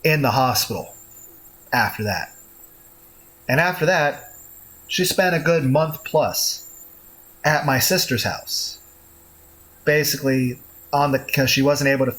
in the hospital after that. And after that, she spent a good month plus at my sister's house. Basically, because she wasn't able to